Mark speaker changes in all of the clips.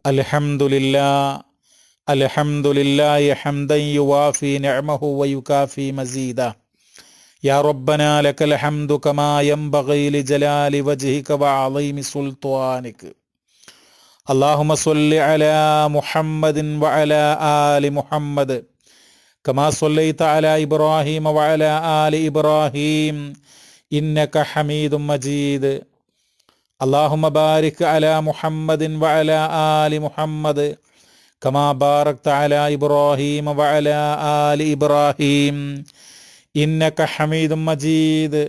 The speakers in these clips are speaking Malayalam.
Speaker 1: അൽഹംദുലില്ലാഹി ഹംദൻ യുവാഫി നിഅമഹു വയുകാഫി മസീദ. യാ റബ്ബനാ ലകൽ ഹംദു കമാ യൻബഗി ലിജലാലി വജ്ഹിക വഅളീമി സുൽത്താനിക. അല്ലാഹുമ്മ സ്വല്ലി അലാ മുഹമ്മദിൻ വഅലാ ആലി മുഹമ്മദ് കമാ സ്വല്ലൈത അലാ ഇബ്രാഹീമ വഅലാ ആലി ഇബ്രാഹീം ഇന്നക ഹമീദും മജീദ്. അല്ലാഹുമ്മ ബാരിക് അലാ മുഹമ്മദിൻ വഅലാ ആലി മുഹമ്മദ് കമാ ബാറക്ത അലാ ഇബ്രാഹീമ വഅലാ ആലി ഇബ്രാഹീം ഇന്നക ഹമീദും മജീദ്.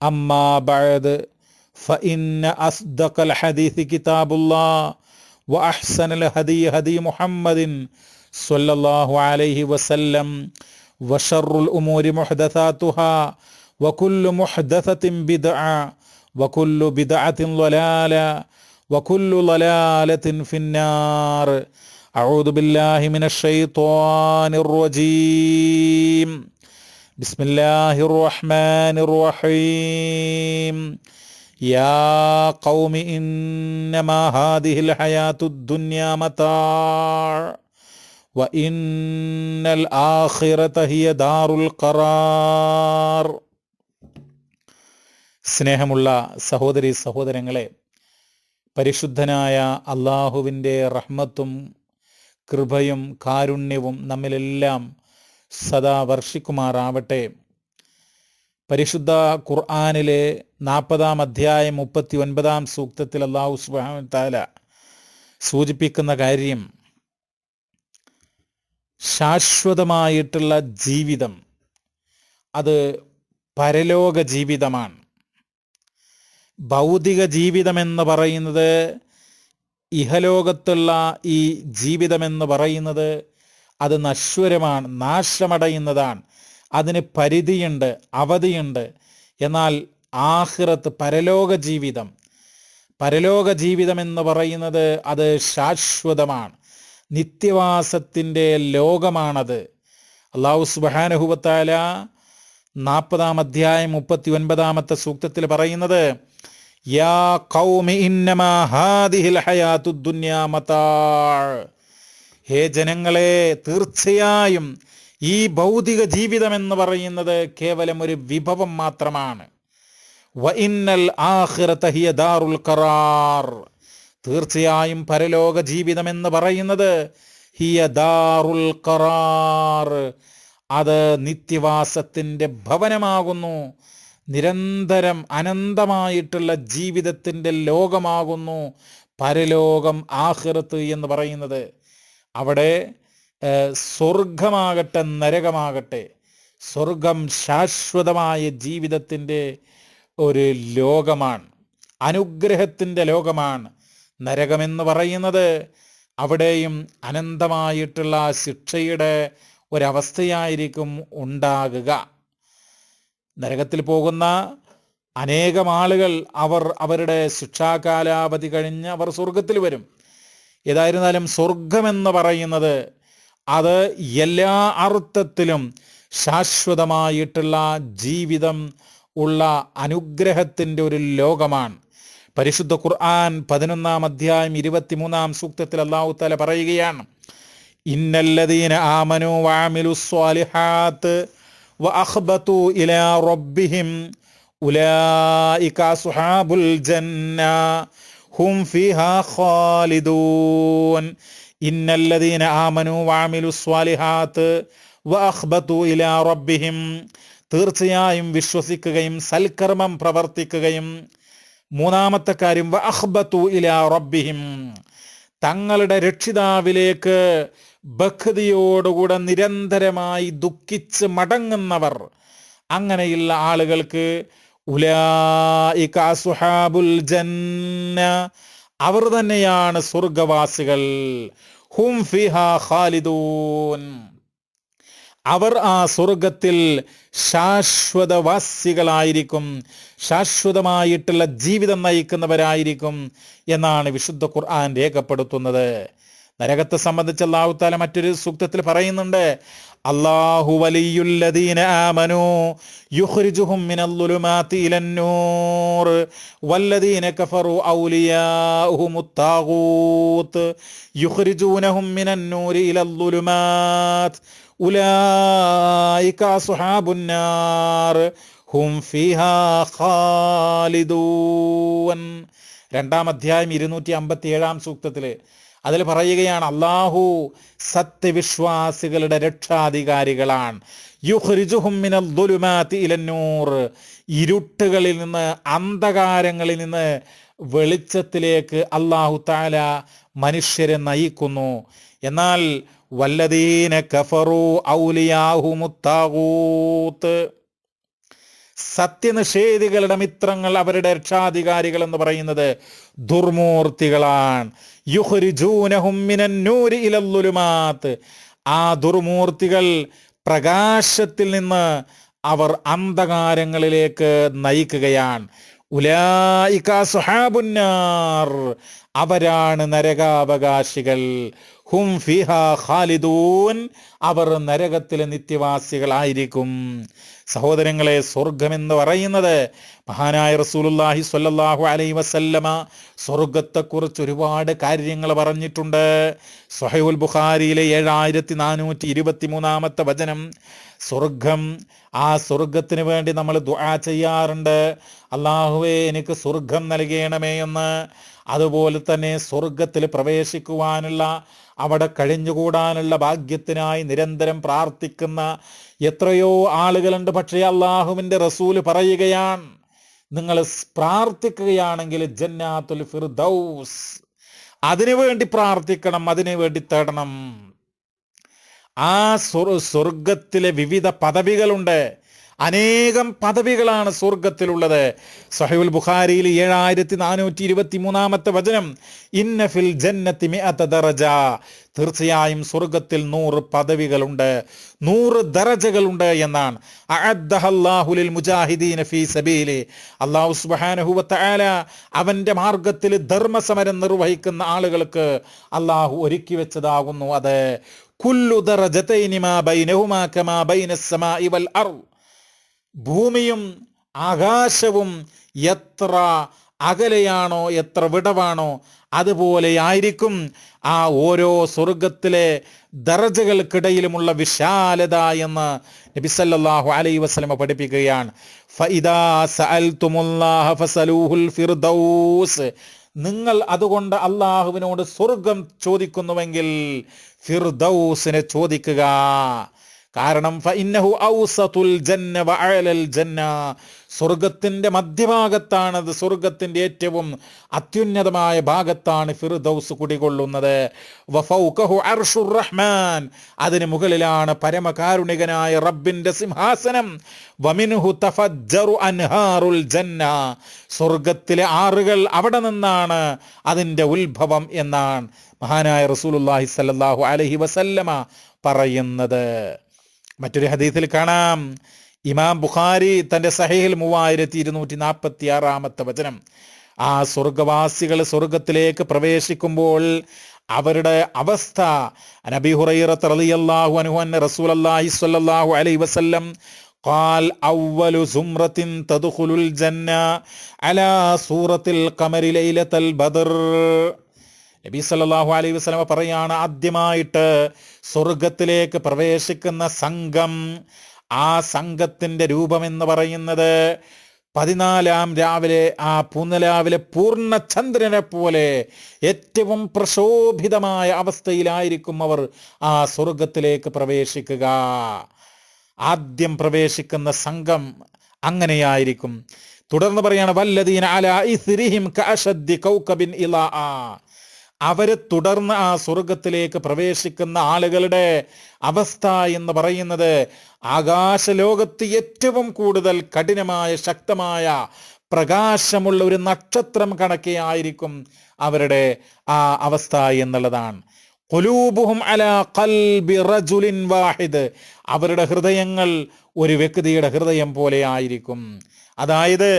Speaker 1: അമ്മാ ബഅദ് ഫഇന്ന അസ്ദഖൽ ഹദീസ് കിതാബുല്ലാഹ് വഅഹ്സനൽ ഹദീ ഹദീ മുഹമ്മദിൻ സ്വല്ലല്ലാഹു അലൈഹി വസല്ലം വശർറുൽ ഉമൂരി മുഹ്ദസാതുഹാ വകുല്ലു മുഹ്ദസത്തിൻ ബിദ്അ വകുല്ലു ബിദ്അത്തിൻ ളലാല വകുല്ലു ളലാലത്തിൻ ഫിന്നാർ. അഊദു ബില്ലാഹി മിനശ് ശൈത്വാനിർ റജീം. ബിസ്മില്ലാഹിർ റഹ്മാനിർ റഹീം. യാ ഖൗമി ഇന്നമാ ഹാദിഹിൽ ഹയാത്തുദ് ദുനിയാ മതാഅ വ ഇന്നൽ ആഖിറത ഹിയ ദാറുൽ ഖറാർ. സ്നേഹമുള്ള സഹോദരി സഹോദരങ്ങളെ, പരിശുദ്ധനായ അള്ളാഹുവിൻ്റെ റഹ്മത്തും കൃപയും കാരുണ്യവും നമ്മിലെല്ലാം സദാ വർഷിക്കുമാറാവട്ടെ. പരിശുദ്ധ ഖുർആനിലെ 40-ാം അധ്യായം 39-ാം സൂക്തത്തിൽ അല്ലാഹു സുബ്ഹാനഹു വ തആല സൂചിപ്പിക്കുന്ന കാര്യം ശാശ്വതമായിട്ടുള്ള ജീവിതം, അത് പരലോക ജീവിതമാണ്. ഭൗതിക ജീവിതമെന്ന് പറയുന്നത്, ഇഹലോകത്തുള്ള ഈ ജീവിതമെന്ന് പറയുന്നത് അത് നശ്വരമാണ്, നാശമടയുന്നതാണ്. അതിന് പരിധിയുണ്ട്, അവധിയുണ്ട്. എന്നാൽ ആഖിറത്ത്, പരലോക ജീവിതം എന്ന് പറയുന്നത് അത് ശാശ്വതമാണ്, നിത്യവാസത്തിൻ്റെ ലോകമാണത്. അല്ലാഹു സുബ്ഹാനഹു വ തആല 40-ാം അധ്യായം 39-ാമത്തെ സൂക്തത്തിൽ പറയുന്നത്, യാ ഖൗമി ഇന്നമാ ഹാദിഹിൽ ഹയാത്തുദ് ദുനിയാ മതാഅ. ഹേ ജനങ്ങളെ, തീർച്ചയായും ഈ ഭൗതിക ജീവിതം എന്ന് പറയുന്നത് കേവലം ഒരു വിഭവം മാത്രമാണ്. വ ഇന്നൽ ആഖിറത ഹിയ ദാറുൽ ഖറാർ. തീർച്ചയായും പരലോക ജീവിതം എന്ന് പറയുന്നത് ഹിയ ദാറുൽ ഖറാർ, അത് നിത്യവാസത്തിൻ്റെ ഭവനമാകുന്നു, നിരന്തരം അനന്തമായിട്ടുള്ള ജീവിതത്തിൻ്റെ ലോകമാകുന്നു പരലോകം, ആഖിറത്ത് എന്ന് പറയുന്നത്. അവിടെ സ്വർഗമാകട്ടെ നരകമാകട്ടെ, സ്വർഗം ശാശ്വതമായ ജീവിതത്തിൻ്റെ ഒരു ലോകമാണ്, അനുഗ്രഹത്തിൻ്റെ ലോകമാണ്. നരകമെന്ന് പറയുന്നത് അവിടെയും അനന്തമായിട്ടുള്ള ശിക്ഷയുടെ ഒരവസ്ഥയായിരിക്കും ഉണ്ടാകുക. നരകത്തിൽ പോകുന്ന അനേകം ആളുകൾ അവരുടെ ശിക്ഷാകാലാവധി കഴിഞ്ഞ് അവർ സ്വർഗത്തിൽ വരും. ഏതായിരുന്നാലും സ്വർഗമെന്ന് പറയുന്നത് അത് എല്ലാ അർത്ഥത്തിലും ശാശ്വതമായിട്ടുള്ള ജീവിതം ഉള്ള അനുഗ്രഹത്തിൻ്റെ ഒരു ലോകമാണ്. പരിശുദ്ധ ഖുർആൻ 11-ാം അധ്യായം 23-ാം സൂക്തത്തിൽ അല്ലാഹു തആല പറയുകയാണ്, ഇന്നല്ലദീന ആമനൂ വഅമിലുസ് സ്വാലിഹാത്ത് വഅഖ്ബതു ഇലാ റബ്ബിഹിം ഉലൈക അസ്ഹാബുൽ ജന്ന ഹും ഫീഹാ ഖാലിദൂൻ. ഇന്നല്ലദീന ആമനൂ വഅമിലുസ് സ്വാലിഹാത്ത് വഅഖ്ബതു ഇലാ റബ്ബിഹിം. തീർച്ചയായും വിശ്വസിക്കുകയും സൽക്കർമ്മം പ്രവർത്തിക്കുകയും, മൂന്നാമത്തെ കാര്യം വഅഖ്ബതു ഇലാ റബ്ബിഹിം, തങ്ങളുടെ രക്ഷിതാവിലേക്ക് ഭക്തിയോടുകൂടെ നിരന്തരമായി ദുഃഖിച്ച് മടങ്ങുന്നവർ, അങ്ങനെയുള്ള ആളുകൾക്ക് ഉലൈക അസ്ഹാബുൽ ജന്ന, അവർ തന്നെയാണ് സ്വർഗവാസികൾ. ഹും ഫീഹാ ഖാലിദൂൻ, അവർ ആ സ്വർഗത്തിൽ ശാശ്വതവാസികളായിരിക്കും, ശാശ്വതമായിട്ടുള്ള ജീവിതം നയിക്കുന്നവരായിരിക്കും എന്നാണ് വിശുദ്ധ ഖുർആൻ രേഖപ്പെടുത്തുന്നത്. നരകത്തെ സംബന്ധിച്ച് അല്ലാഹു തആല മറ്റൊരു സൂക്തത്തിൽ പറയുന്നുണ്ട്, അല്ലാഹു വലിയുല്ലദീന ആമനൂ യുഖ്രിജുഹും മിനൽ-ളുലുമാതി ഇലൻ-നൂർ വല്ലദീന കഫറൂ ഔലിയാഉഹുമുത് താഗൂത്ത് യുഖ്രിജൂനഹും മിനൻ-നൂരി ഇലൽ-ളുലുമാത് ഉലൈക അസ്ഹാബുൻ-നാർ ഹും ഫീഹാ ഖാലിദൂൻ. 2-ാം അധ്യായം 257-ാം സൂക്തത്തിൽ അതിൽ പറയുകയാണ്, അല്ലാഹു സത്യവിശ്വാസികളുടെ രക്ഷാധികാരികളാണ്. യുഖ്രിജുഹും മിനൽ-ളുലുമാതി ഇലൻ-നൂർ, ഇരുട്ടുകളിൽ നിന്ന്, അന്ധകാരങ്ങളിൽ നിന്ന് വെളിച്ചത്തിലേക്ക് അല്ലാഹു തആല മനുഷ്യരെ നയിക്കുന്നു. എന്നാൽ വല്ലദീന കഫറൂ ഔലിയാഹുമുത് താഗൂത്ത്, സത്യനിഷേധികളുടെ മിത്രങ്ങൾ, അവരുടെ രക്ഷാധികാരികൾ എന്ന് പറയുന്നത് ദുർമൂർത്തികളാണ്. യുഖ്രിജൂനഹും മിനൻ-നൂരി ഇലൽ-ളുലുമാത്, ആ ദുർമൂർത്തികൾ പ്രകാശത്തിൽ നിന്ന് അവർ അന്ധകാരങ്ങളിലേക്ക് നയിക്കുകയാണ്. ഉലൈക അസ്ഹാബുൻ-നാർ, അവരാണ് നരകാവകാശികൾ. ഹും ഫീഹാ ഖാലിദൂൻ, അവർ നരകത്തിലെ നിത്യവാസികളായിരിക്കും. സഹോദരങ്ങളെ, സ്വർഗമെന്ന് പറയുന്നത് മഹാനായ റസൂലുള്ളാഹി സ്വല്ലല്ലാഹു അലൈഹി വസല്ലമ സ്വർഗത്തെക്കുറിച്ച് ഒരുപാട് കാര്യങ്ങൾ പറഞ്ഞിട്ടുണ്ട്. സ്വഹീഹുൽ ബുഖാരിയിലെ 7423-ാമത്തെ വചനം, സ്വർഗം, ആ സ്വർഗത്തിന് വേണ്ടി നമ്മൾ ദുആ ചെയ്യാറുണ്ട്, അല്ലാഹുവേ എനിക്ക് സ്വർഗം നൽകണമേ എന്ന്. അതുപോലെ തന്നെ സ്വർഗത്തിൽ പ്രവേശിക്കുവാനുള്ള, അവിടെ കഴിഞ്ഞുകൂടാനുള്ള ഭാഗ്യത്തിനായി നിരന്തരം പ്രാർത്ഥിക്കുന്ന എത്രയോ ആളുകളുണ്ട്. പക്ഷേ അല്ലാഹുവിൻ്റെ റസൂല് പറയുകയാണ്, നിങ്ങൾ പ്രാർത്ഥിക്കുകയാണെങ്കിൽ ജന്നാത്തുൽ ഫിർദൗസ്, അതിനു വേണ്ടി പ്രാർത്ഥിക്കണം, അതിനു വേണ്ടി തേടണം. ആ സ്വർഗത്തിലെ വിവിധ പദവികളുണ്ട്, അനേകം പദവികളാണ് സ്വർഗത്തിലുള്ളത്. സഹീഹുൽ ബുഖാരിയിൽ 7423-ാമത്തെ വചനം, ഇന്ന ഫിൽ ജന്നതി മിഅത ദറജ, തീർച്ചയായും സ്വർഗത്തിൽ 100 പദവികളുണ്ട്, 100 ദറജകളുണ്ട് എന്നാണ്. അഅദ്ദഹല്ലാഹു ലിൽ മുജാഹിദീന ഫീ സബീലി, അല്ലാഹു സുബ്ഹാനഹു വ തആല അവന്റെ മാർഗത്തിൽ ധർമ്മസമരം നിർവഹിക്കുന്ന ആളുകൾക്ക് അല്ലാഹു ഒരുക്കി വെച്ചതാകുന്നു അത്. കുല്ലു ദറജതൈനി മാ ബൈനഹുമാ കമാ ബൈനസ് സമാഇ വൽ അർദ്, ഭൂമിയും ആകാശവും എത്ര അകലെയാണോ, എത്ര വിടവാണോ, അതുപോലെയായിരിക്കും ആ ഓരോ സ്വർഗത്തിലെ ദറജകൾക്കിടയിലുമുള്ള വിശാലത എന്ന് നബി സല്ലല്ലാഹു അലൈഹി വസല്ലമ പഠിപ്പിക്കുകയാണ്. ഫഇദാ സഅൽതുമുല്ലാഹ ഫസലൂഹുൽ ഫിർദൗസ്, നിങ്ങൾ അതുകൊണ്ട് അല്ലാഹുവിനോട് സ്വർഗം ചോദിക്കുന്നുവെങ്കിൽ ഫിർദൗസിനെ ചോദിക്കുക. കാരണം ഫഇന്നഹു ഔസതുൽ ജന്ന വഅലൽ ജന്ന, സ്വർഗത്തിന്റെ മധ്യഭാഗത്താണത്, സ്വർഗത്തിന്റെ ഏറ്റവും അത്യുന്നതമായ ഭാഗത്താണ് ഫിർദൗസ് കുടികൊള്ളുന്നത്. വഫൗകഹു അർശുർ റഹ്മാൻ, അതിന് മുകളിലാണ് പരമകാരുണികനായ റബ്ബിന്റെ സിംഹാസനം. വമിൻഹു തഫജ്ജറു അൻഹാറുൽ ജന്ന, സ്വർഗത്തിലെ ആറുകൾ അവിടെ നിന്നാണ് അതിൻ്റെ ഉത്ഭവം എന്നാണ് മഹാനായ റസൂലുള്ളാഹി സ്വല്ലല്ലാഹു അലൈഹി വസല്ലമ പറയുന്നത്. മറ്റൊരു ഹദീസിൽ കാണാം, ഇമാം ബുഖാരി തൻ്റെ സഹീഹിൽ 3246-ാമത്തെ വചനം, ആ സ്വർഗവാസികൾ സ്വർഗത്തിലേക്ക് പ്രവേശിക്കുമ്പോൾ അവരുടെ അവസ്ഥ, നബി ഹുറൈറ റളിയല്ലാഹു അൻഹു അന്ന റസൂലുള്ളാഹി സ്വല്ലല്ലാഹു അലൈഹി വസല്ലം ഖാൽ അവ്വലു സുംറത്തിൻ തദ്ഖുലുൽ ജന്ന അലാ സൂറത്തിൽ ഖമരി ലൈലത്തുൽ ബദർ. നബി സല്ലല്ലാഹു അലൈഹി വസല്ലമ പറയാണ്, ആദ്യമായിട്ട് സ്വർഗത്തിലേക്ക് പ്രവേശിക്കുന്ന സംഘം, ആ സംഘത്തിൻ്റെ രൂപമെന്ന് പറയുന്നത് 14-ാം രാവിലെ, ആ പൂർണ്ണരാവിലെ പൂർണ്ണചന്ദ്രനെ പോലെ ഏറ്റവും പ്രശോഭിതമായ അവസ്ഥയിലായിരിക്കും അവർ ആ സ്വർഗത്തിലേക്ക് പ്രവേശിക്കുക. ആദ്യം പ്രവേശിക്കുന്ന സംഘം അങ്ങനെയായിരിക്കും. തുടർന്ന് പറയാണ്, വല്ലദീന അലാ ഇസ്രിഹിം കഅശദ്ദി കൗകബിൻ ഇളാഅ, അവരെ തുടർന്ന് ആ സ്വർഗത്തിലേക്ക് പ്രവേശിക്കുന്ന ആളുകളുടെ അവസ്ഥ എന്ന് പറയുന്നത് ആകാശലോകത്ത് ഏറ്റവും കൂടുതൽ കഠിനമായ ശക്തമായ പ്രകാശമുള്ള ഒരു നക്ഷത്രം കണക്കെ ആയിരിക്കും അവരുടെ ആ അവസ്ഥ എന്നുള്ളതാണ്. ഖുലൂബുഹും അലാ ഖൽബി റജുലിൻ വാഹിദ്, അവരുടെ ഹൃദയങ്ങൾ ഒരു വ്യക്തിയുടെ ഹൃദയം പോലെ ആയിരിക്കും. അതായത്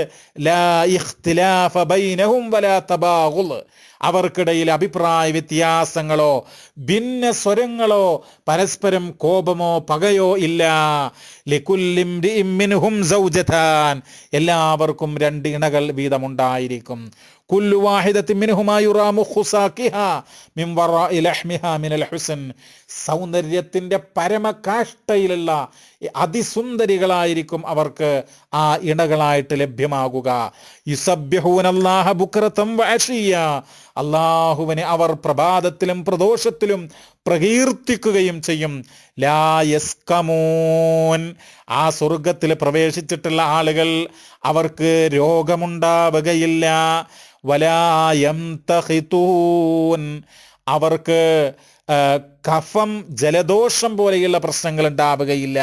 Speaker 1: ലാ ഇഖ്തിലാഫ ബൈനഹും വലാ തബാഗുൽ, അവർക്കിടയിൽ അഭിപ്രായ വ്യത്യാസങ്ങളോ ഭിന്ന സ്വരങ്ങളോ പരസ്പരം കോപമോ പകയോ ഇല്ല. ലികുല്ലിം മിൻഹും സൗജതാൻ, എല്ലാവർക്കും 2 ഇണകൾ വീതമുണ്ടായിരിക്കും. കുല്ലു വാഹിദത്തിൻ മിൻഹുമാ യുറാ മുഖ്സാഖിഹാ മിൻ വറാഇ ലഹ്മിഹാ മിനൽ ഹുസ്ൻ, സൗന്ദര്യത്തിന്റെ പരമകാഷ്ഠയിലുള്ള അതിസുന്ദരികളായിരിക്കും അവർക്ക് ആ ഇണകളായിട്ട് ലഭ്യമാകുക. യുസബ്ബിഹൂനല്ലാഹ ബുക്റതൻ വഅശിയ്യ, അല്ലാഹുവിനെ അവർ പ്രഭാതത്തിലും പ്രദോഷത്തിലും പ്രകീർത്തിക്കുകയും ചെയ്യും. ലാ യസ്കമൂൻ, ആ സ്വർഗത്തിൽ പ്രവേശിച്ചിട്ടുള്ള ആളുകൾ അവർക്ക് രോഗമുണ്ടാവുകയില്ല. വലാ യംതഖിതൂൻ, അവർക്ക് കഫം ജലദോഷം പോലെയുള്ള പ്രശ്നങ്ങൾ ഉണ്ടാവുകയില്ല.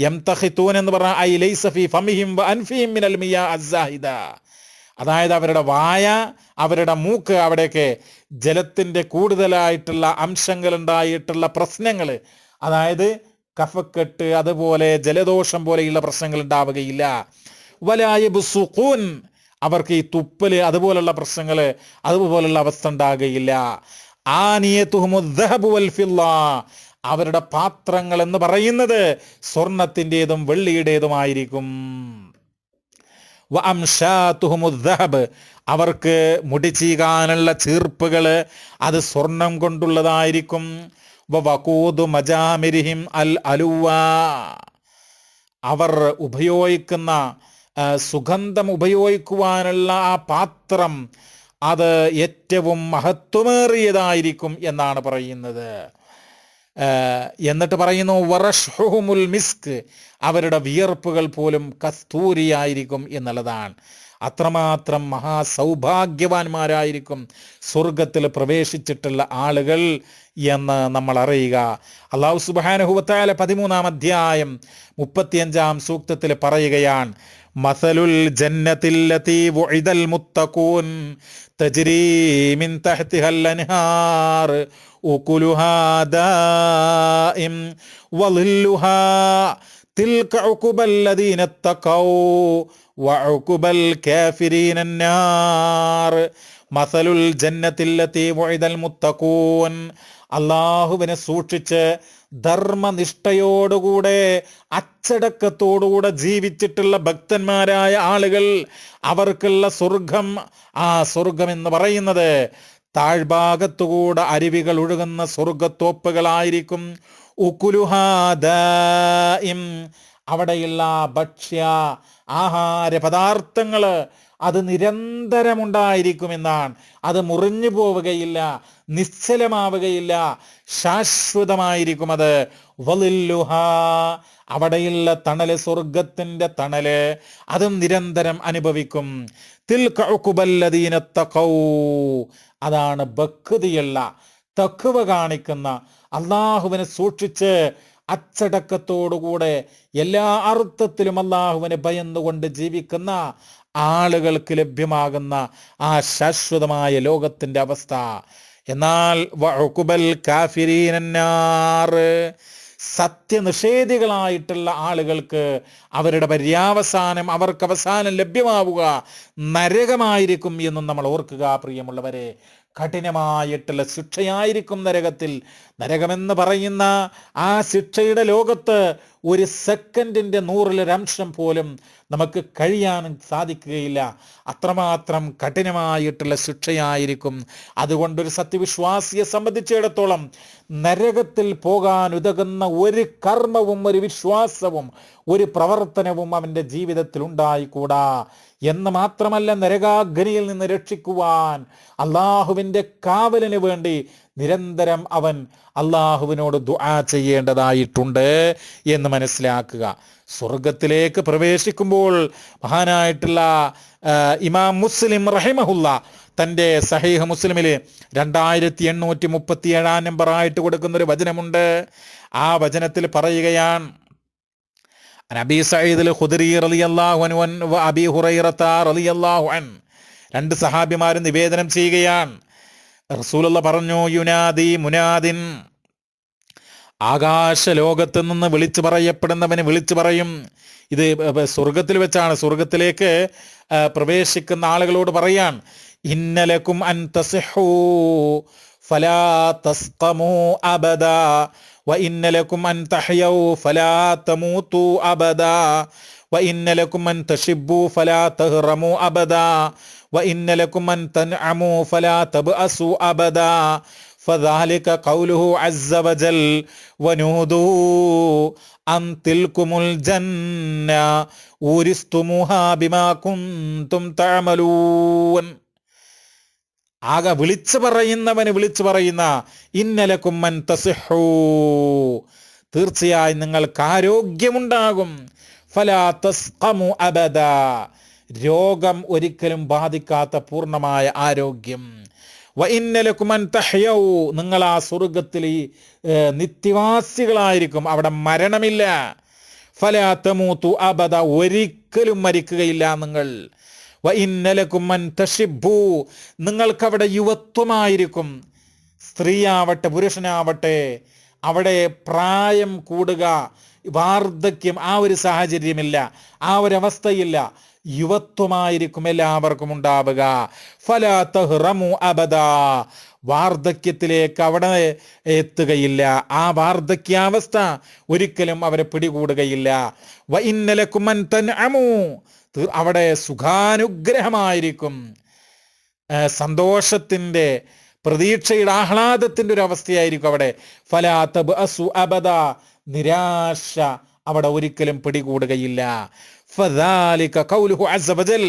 Speaker 1: യംതഖിതൂൻ എന്ന് പറഞ്ഞാൽ ഐ ലൈസ ഫീ ഫമിഹിം വഅൻഫിഹിം മിനൽ മിയാ അസ്സാഹിദ, അതായത് അവരുടെ വായ, അവരുടെ മൂക്ക്, അവിടെയൊക്കെ ജലത്തിൻ്റെ കൂടുതലായിട്ടുള്ള അംശങ്ങൾ ഉണ്ടായിട്ടുള്ള പ്രശ്നങ്ങൾ, അതായത് കഫക്കെട്ട് അതുപോലെ ജലദോഷം പോലെയുള്ള പ്രശ്നങ്ങൾ ഉണ്ടാവുകയില്ല. വലായ ബുസുഖൂൻ, അവർക്ക് ഈ തുപ്പല് അതുപോലുള്ള പ്രശ്നങ്ങൾ അതുപോലുള്ള അവസ്ഥ ഉണ്ടാകുകയില്ല. ആനിയതുഹുമുദ്ദഹബു വൽ ഫിദ്ദ, അവരുടെ പാത്രങ്ങൾ എന്ന് പറയുന്നത് സ്വർണത്തിൻ്റെതും വെള്ളിയുടേതുമായിരിക്കും. വഅംശാതുഹുമുദ്ദഹബ്, അവർക്ക് മുടി ചീകാനുള്ള ചീർപ്പുകൾ അത് സ്വർണം കൊണ്ടുള്ളതായിരിക്കും. വഖൂദു മജാമിരിഹിം അൽ അലുവ, അവർ ഉപയോഗിക്കുന്ന സുഗന്ധം ഉപയോഗിക്കുവാനുള്ള ആ പാത്രം അത് ഏറ്റവും മഹത്വമേറിയതായിരിക്കും എന്നാണ് പറയുന്നത്. എന്നിട്ട് പറയുന്നു വറഷ്ഹുമുൽ മിസ്ക്, അവരുടെ വിയർപ്പുകൾ പോലും കസ്തൂരിയായിരിക്കും എന്നുള്ളതാണ്. അത്രമാത്രം മഹാസൗഭാഗ്യവാന്മാരായിരിക്കും സ്വർഗത്തിൽ പ്രവേശിച്ചിട്ടുള്ള ആളുകൾ എന്ന് നമ്മൾ അറിയുക. അല്ലാഹു സുബ്ഹാനഹു വ തആല 13-ാം അധ്യായം 35-ാം സൂക്തത്തിൽ പറയുകയാണ്, മസലുൽ ജന്നത്തില്ലതി വുഇദൽ മുത്തഖൂൻ തജ്രീ മിൻ തഹ്തിഹൽ അൻഹാർ ഉകുലുഹാ ദാഇം വളില്ലുഹാ തിൽക ഉഖുബല്ലദീന തഖൗ വഉഖുബൽ കാഫിരീന അന്നാർ. മസലുൽ ജന്നത്തില്ലതി വുഇദൽ മുത്തഖൂൻ, അല്ലാഹുവിനെ സൂക്ഷിച്ച് ധർമ്മനിഷ്ഠയോടുകൂടെ അച്ചടക്കത്തോടുകൂടെ ജീവിച്ചിട്ടുള്ള ഭക്തന്മാരായ ആളുകൾ അവർക്കുള്ള സ്വർഗം, ആ സ്വർഗം എന്ന് പറയുന്നത് താഴ്ഭാഗത്തുകൂടെ അരുവികൾ ഒഴുകുന്ന സ്വർഗത്തോപ്പുകളായിരിക്കും. ഉകുലുഹാ ദാഇം, അവിടെയുള്ള ഭക്ഷ്യ ആഹാര പദാർത്ഥങ്ങൾ അത് നിരന്തരമുണ്ടായിരിക്കുമെന്നാണ്. അത് മുറിഞ്ഞു പോവുകയില്ല, നിശ്ചലമാവുകയില്ല, ശാശ്വതമായിരിക്കും അത്. വളില്ലുഹാ, അവിടെയുള്ള തണല്, സ്വർഗത്തിന്റെ തണല് അതും നിരന്തരം അനുഭവിക്കും. തിൽക ഉഖുബല്ലദീന തഖൗ, അതാണ് ഭക്തിയുള്ള തഖ്വ കാണിക്കുന്ന അല്ലാഹുവിനെ സൂക്ഷിച്ച് അച്ചടക്കത്തോടുകൂടെ എല്ലാ അർത്ഥത്തിലും അല്ലാഹുവിനെ ഭയന്നുകൊണ്ട് ജീവിക്കുന്ന ആളുകൾക്ക് ലഭ്യമാകുന്ന ആ ശാശ്വതമായ ലോകത്തിന്റെ അവസ്ഥ. എന്നാൽ വഉഖുബൽ കാഫിരീന അന്നാർ, സത്യനിഷേധികളായിട്ടുള്ള ആളുകൾക്ക് അവരുടെ പര്യാവസാനം, അവർക്ക് അവസാനം ലഭ്യമാവുക നരകമായിരിക്കും എന്നും നമ്മൾ ഓർക്കുക പ്രിയമുള്ളവരെ. കഠിനമായിട്ടുള്ള ശിക്ഷയായിരിക്കും നരകത്തിൽ. നരകമെന്ന് പറയുന്ന ആ ശിക്ഷയുടെ ലോകത്ത് ഒരു സെക്കൻഡിൻ്റെ 100-ൽ-1 പോലും നമുക്ക് കഴിയാൻ സാധിക്കുകയില്ല. അത്രമാത്രം കഠിനമായിട്ടുള്ള ശിക്ഷയായിരിക്കും. അതുകൊണ്ടൊരു സത്യവിശ്വാസിയെ സംബന്ധിച്ചിടത്തോളം നരകത്തിൽ പോകാൻ ഉതകുന്ന ഒരു കർമ്മവും ഒരു വിശ്വാസവും ഒരു പ്രവർത്തനവും അവൻ്റെ ജീവിതത്തിൽ ഉണ്ടായിക്കൂടാ. എന്ന് മാത്രമല്ല, നരകാഗ്നിയിൽ നിന്ന് രക്ഷിക്കുവാൻ അള്ളാഹുവിൻ്റെ കാവലിന് വേണ്ടി നിരന്തരം അവൻ അള്ളാഹുവിനോട് ദുആ ചെയ്യേണ്ടതായിട്ടുണ്ട് എന്ന് മനസ്സിലാക്കുക. സ്വർഗത്തിലേക്ക് പ്രവേശിക്കുമ്പോൾ മഹാനായിട്ടുള്ള ഇമാം മുസ്ലിം റഹിമഹുല്ല തൻ്റെ സഹീഹ് മുസ്ലിമിൽ 2837 നമ്പറായിട്ട് കൊടുക്കുന്നൊരു വചനമുണ്ട്. ആ വചനത്തിൽ പറയുകയാണ്, അബീ സഈദ് അൽ ഖുദരി റളിയല്ലാഹു അൻഹു വ അബീ ഹുറൈറത റളിയല്ലാഹു അൻ, 2 സഹാബിമാരും നിവേദനം ചെയ്യുകയാണ്. റസൂലുള്ളാഹി പറഞ്ഞു, യുനാദി മുനാദിൻ, ആകാശ ലോകത്ത് നിന്ന് വിളിച്ചു പറയപ്പെടുന്നവന് വിളിച്ചു പറയും. ഇത് സ്വർഗത്തിൽ വെച്ചാണ്. സ്വർഗത്തിലേക്ക് പ്രവേശിക്കുന്ന ആളുകളോട് പറയാൻ, ഇന്നലക്കും അൻ തസിഹൂ ഫലാ തസ്ഖമൂ അബദാ വഇന്നലക്കും അൻ തഹ്യൗ ഫലാ തമൂതു അബദാ വഇന്നലക്കും അൻ തശിബ്ബൂ ഫലാ തഹ്റമൂ അബദാ വഇന്നലക്കും അൻ തൻഅമൂ ഫലാ തബ്അസൂ അബദാ ഫദാലിക ഖൗലുഹു അസ്സ വജൽ വനൂദൂ അൻ തിൽകുമുൽ ജന്ന ഊരിസ്തുമൂഹാ ബിമാ കുൻതും തഅമലൂൻ. ആകെ വിളിച്ചു പറയുന്നവന് വിളിച്ചു പറയുന്ന ഇന്നലക്കും മൻ തസിഹൂ, തീർച്ചയായും നിങ്ങൾക്ക് ആരോഗ്യമുണ്ടാകും. ഫലാ തസ്ഖമു അബദാ, രോഗം ഒരിക്കലും ബാധിക്കാത്ത പൂർണ്ണമായ ആരോഗ്യം. വഇന്നലക്കും അൻ തഹ്യൗ, നിങ്ങൾ ആ സ്വർഗത്തിൽ നിത്യവാസികളായിരിക്കും, അവിടെ മരണമില്ല. ഫലാ തമൂതു അബദ, ഒരിക്കലും മരിക്കുകയില്ല നിങ്ങൾ. വഇന്നലക്കും അൻ തശിബ്ബൂ, നിങ്ങൾക്കവിടെ യുവത്വമായിരിക്കും. സ്ത്രീയാവട്ടെ പുരുഷനാവട്ടെ, അവിടെ പ്രായം കൂടുക, വാർദ്ധക്യം, ആ ഒരു സാഹചര്യമില്ല, ആ ഒരവസ്ഥയില്ല. യുവത്വമായിരിക്കും എല്ലാവർക്കും ഉണ്ടാവുക. ഫലാ തഹ്റമു അബദാ, വാർദ്ധക്യത്തിലേക്ക് അവിടെ എത്തുകയില്ല. ആ വാർദ്ധക്യാവസ്ഥ ഒരിക്കലും അവരെ പിടികൂടുകയില്ല. വഇന്നലക്കും അൻ തൻഅമു, അവിടെ സുഖാനുഗ്രഹമായിരിക്കും, സന്തോഷത്തിൻ്റെ, പ്രതീക്ഷയുടെ, ആഹ്ലാദത്തിൻ്റെ ഒരു അവസ്ഥയായിരിക്കും അവിടെ. ഫലാ തബ്അസു അബദ, നിരാശ അവിടെ ഒരിക്കലും പിടികൂടുകയില്ല. ഫദാലിക ഖൗലുഹു അസ്സ വജൽ,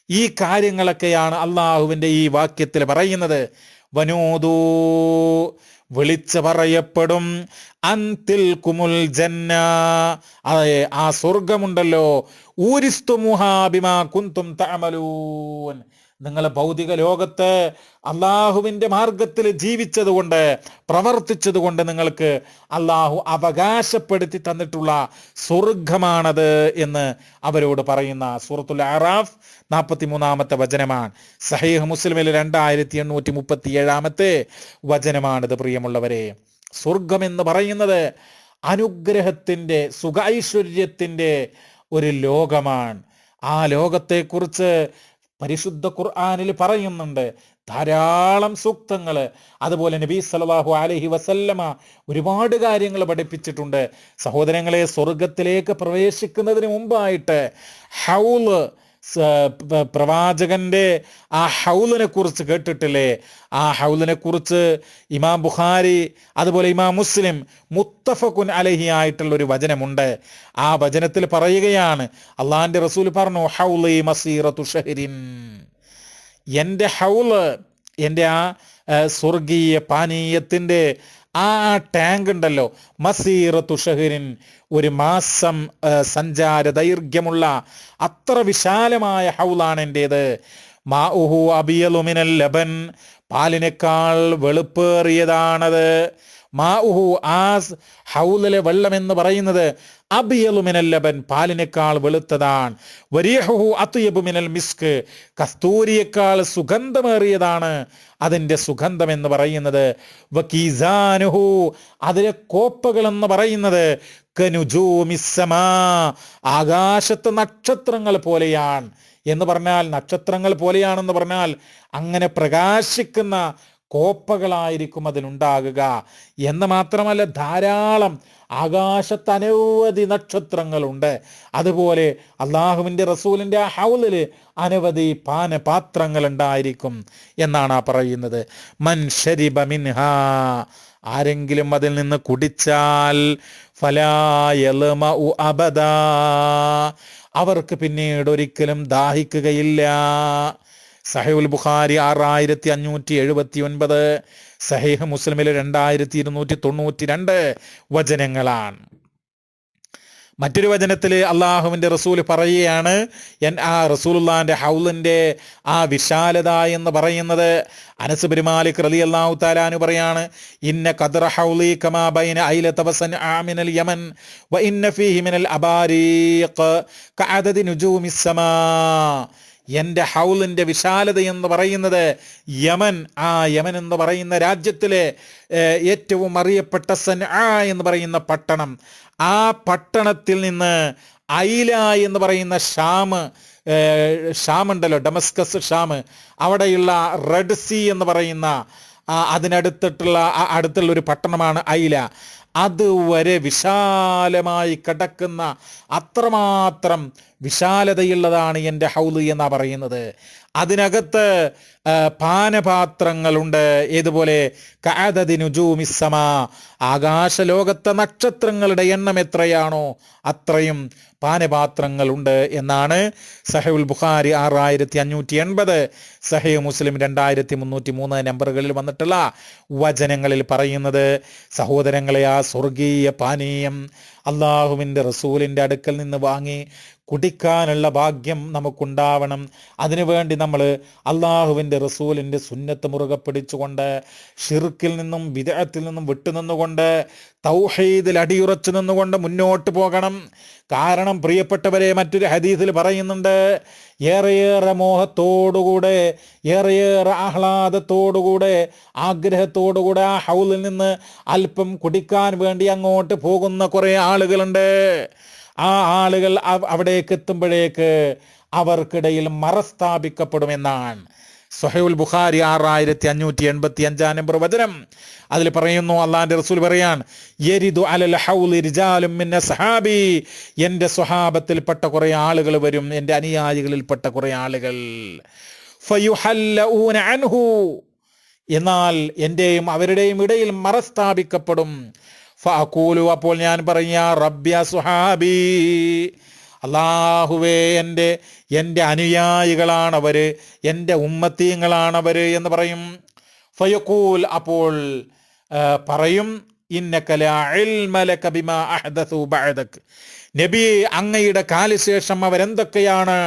Speaker 1: ഈ കാര്യങ്ങളൊക്കെയാണ് അള്ളാഹുവിൻ്റെ ഈ വാക്യത്തിൽ പറയുന്നത്. വനൂദൂ, വിളിച്ചു പറയപ്പെടും, അൻതിൽകുമുൽ ജന്ന, അതെ ആ സ്വർഗമുണ്ടല്ലോ, ഊരിസ്തുമുഹാ ബിമാ കുൻതും തഅമലൂൻ, നിങ്ങൾ ഭൗതിക ലോകത്ത് അള്ളാഹുവിൻ്റെ മാർഗത്തിൽ ജീവിച്ചതുകൊണ്ട്, പ്രവർത്തിച്ചതുകൊണ്ട് നിങ്ങൾക്ക് അള്ളാഹു അവകാശപ്പെടുത്തി തന്നിട്ടുള്ള സ്വർഗമാണത് എന്ന് അവരോട് പറയുന്ന സൂറത്തുൽ അറാഫ് 43-ാമത്തെ വചനമാണ്. സഹീഹ് മുസ്ലിമിൽ 2837-ാമത്തെ വചനമാണിത്. പ്രിയമുള്ളവരെ, സ്വർഗം എന്ന് പറയുന്നത് അനുഗ്രഹത്തിൻ്റെ, സുഖൈശ്വര്യത്തിൻ്റെ ഒരു ലോകമാണ്. ആ ലോകത്തെക്കുറിച്ച് പരിശുദ്ധ ഖുർആനിൽ പറയുന്നുണ്ട് ധാരാളം സൂക്തങ്ങൾ. അതുപോലെ നബി സല്ലല്ലാഹു അലൈഹി വസല്ലമ ഒരുപാട് കാര്യങ്ങൾ പഠിപ്പിച്ചിട്ടുണ്ട്. സഹോദരങ്ങളെ, സ്വർഗത്തിലേക്ക് പ്രവേശിക്കുന്നതിന് മുമ്പായിട്ട് ഹൗള്, പ്രവാചകന്റെ ആ ഹൗലിനെ കുറിച്ച് കേട്ടിട്ടില്ലേ? ആ ഹൗലിനെ കുറിച്ച് ഇമാം ബുഖാരി അതുപോലെ ഇമാം മുസ്ലിം മുത്തഫഖുൻ അലൈഹി ആയിട്ടുള്ള ഒരു വചനമുണ്ട്. ആ വചനത്തിൽ പറയുകയാണ്, അള്ളാഹിന്റെ റസൂൽ പറഞ്ഞു, ഹൗലി മസീറത്തു ഷഹ്രിൻ, എൻ്റെ ഹൗല്, എൻ്റെ ആ സ്വർഗീയ പാനീയത്തിൻ്റെ ആ ടാങ്ക് ഉണ്ടല്ലോ, മസീറത്തു ഷഹ്രിൻ, ഒരു മാസം സഞ്ചാര ദൈർഘ്യമുള്ള അത്ര വിശാലമായ ഹൗലാണ് എൻ്റേത്. മാഉഹു അബിയലു മിനൽ ലബൻ, പാലിനേക്കാൾ വെളുപ്പേറിയതാണത്. മാഉഹു, ആ ഹൗലിലെ വെള്ളം എന്ന് പറയുന്നത് അബിയലു മിനൽ ലബൻ, പാലിനേക്കാൾ വെളുത്തതാണ്. വരീഹുഹു അത്യബു മിനൽ മിസ്ക്, കസ്തൂരിയേക്കാൾ സുഗന്ധമേറിയതാണ് അതിൻ്റെ സുഗന്ധം എന്ന് പറയുന്നത്. വകീസാനുഹു, അതിലെ കോപ്പകൾ എന്ന് പറയുന്നത് കനുജൂമിസ്സമാ, ആകാശത്ത് നക്ഷത്രങ്ങൾ പോലെയാണ് എന്ന് പറഞ്ഞാൽ, നക്ഷത്രങ്ങൾ പോലെയാണെന്ന് പറഞ്ഞാൽ അങ്ങനെ പ്രകാശിക്കുന്ന കോപ്പകളായിരിക്കും അതിനുണ്ടാകുക എന്ന് മാത്രമല്ല, ധാരാളം ആകാശത്ത് അനവധി നക്ഷത്രങ്ങളുണ്ട്. അതുപോലെ അള്ളാഹുവിൻ്റെ റസൂലിൻ്റെ ആ ഹൗലിൽ അനവധി പാനപാത്രങ്ങൾ ഉണ്ടായിരിക്കും എന്നാണ് ആ പറയുന്നത്. മൻ ശരിബ മിൻഹാ, ആരെങ്കിലും അതിൽ നിന്ന് കുടിച്ചാൽ ഫലാ യൽമഉ അബദാ, അവർക്ക് പിന്നീട് ഒരിക്കലും ദാഹിക്കുകയില്ല. സഹീഹുൽ ബുഖാരി 6579, സഹീഹ് മുസ്ലിമിൽ 2292 വചനങ്ങളാണ്. മറ്റൊരു വചനത്തിൽ അള്ളാഹുവിൻ്റെ റസൂൽ പറയുകയാണ്, ആ റസൂലുള്ളാഹിൻ്റെ ഹൗലിൻ്റെ ആ വിശാലത എന്ന് പറയുന്നത്, അനസ് ബിൻ മാലിക് റളിയല്ലാഹു തആല അൻഹു പറയാണ്, ഇന്ന ഖദ്റ ഹൗലി കമാ ബൈന ഐലത വസൻആ മിനൽ യമൻ വ ഇന്ന ഫീഹി മിനൽ അബാരീഖ് കഅദദി നുജൂമിസ് സമാ, എൻ്റെ ഹൗലിൻ്റെ വിശാലത എന്ന് പറയുന്നത് യമൻ, ആ യമൻ എന്ന് പറയുന്ന രാജ്യത്തിലെ ഏറ്റവും അറിയപ്പെട്ട സൻആ എന്ന് പറയുന്ന പട്ടണം, ആ പട്ടണത്തിൽ നിന്ന് ഐല എന്ന് പറയുന്ന ഷാം, ഷാം ഉണ്ടല്ലോ, ഡമസ്കസ് ഷാം, അവിടെയുള്ള റെഡ് സീ എന്ന് പറയുന്ന അടുത്തുള്ള ഒരു പട്ടണമാണ് ഐല. അതുവരെ വിശാലമായി കിടക്കുന്ന അത്രമാത്രം വിശാലതയുള്ളതാണ് എൻ്റെ ഹൗദ് എന്നാ പറയുന്നത്. അതിനകത്ത് പാനപാത്രങ്ങളുണ്ട്. ഏതുപോലെ കഅദദി നുജൂമിസ്സമാ, ആകാശലോകത്തെ നക്ഷത്രങ്ങളുടെ എണ്ണം എത്രയാണോ അത്രയും പാനപാത്രങ്ങളുണ്ട് എന്നാണ് സഹീഹുൽ ബുഖാരി 6580, സഹീഹ് മുസ്ലിം 2303 നമ്പറുകളിൽ വന്നിട്ടുള്ള വചനങ്ങളിൽ പറയുന്നത്. സഹോദരങ്ങളെ, ആ സ്വർഗീയ പാനീയം അള്ളാഹുവിൻ്റെ റസൂലിൻ്റെ അടുക്കൽ നിന്ന് വാങ്ങി കുടിക്കാനുള്ള ഭാഗ്യം നമുക്കുണ്ടാവണം. അതിനുവേണ്ടി നമ്മൾ അള്ളാഹുവിൻ്റെ റസൂലിൻ്റെ സുന്നത്ത് മുറുകെ പിടിച്ചുകൊണ്ട് ഷിർക്കിൽ നിന്നും ബിദ്അത്തിൽ നിന്നും വിട്ടുനിന്നുകൊണ്ട് തൗഹീദിൽ അടിയുറച്ചു നിന്നുകൊണ്ട് മുന്നോട്ട് പോകണം. കാരണം പ്രിയപ്പെട്ടവരെ, മറ്റൊരു ഹദീസിൽ പറയുന്നുണ്ട്, ഏറെയേറെ മോഹത്തോടുകൂടെ, ഏറെയേറെ ആഹ്ലാദത്തോടുകൂടെ, ആഗ്രഹത്തോടുകൂടെ ആ ഹൗലിൽ നിന്ന് അല്പം കുടിക്കാൻ വേണ്ടി അങ്ങോട്ട് പോകുന്ന കുറേ ആളുകളുണ്ട്. ആ ആളുകൾ അവിടേക്ക് എത്തുമ്പോഴേക്ക് അവർക്കിടയിൽ മറ സ്ഥാപിക്കപ്പെടുമെന്നാണ് സ്വഹീഹുൽ ബുഖാരി 6585 നമ്പർ വചനം. അതിൽ പറയുന്നു, അള്ളാഹിന്റെ റസൂൽ പറയാൻ, യരിദു അലൽ ഹൗലി റിജാലും മിൻ അസ്ഹാബി, എൻ്റെ സ്വഹാബത്തിൽപ്പെട്ട കുറേ ആളുകൾ വരും, എൻ്റെ അനുയായികളിൽപ്പെട്ട കുറേ ആളുകൾ. ഫയുഹല്ലഊന അൻഹു, എന്നാൽ എൻ്റെയും അവരുടെയും ഇടയിൽ മറ സ്ഥാപിക്കപ്പെടും. ഫഅഖൂലു, അപ്പോൾ ഞാൻ പറഞ്ഞ റബ്ബി അസ്ഹാബി, അല്ലാഹുവേ എൻ്റെ അനുയായികളാണവർ, എൻ്റെ ഉമ്മത്തീങ്ങളാണവർ എന്ന് പറയും. ഫയഖൂൽ, അപ്പോൾ പറയും, ഇന്നക ലാ ഇൽമ ലക ബിമാ അഹ്ദസു ബഅദക്, നബിയെ, അങ്ങയുടെ കാലശേഷം അവരെന്തൊക്കെയാണ്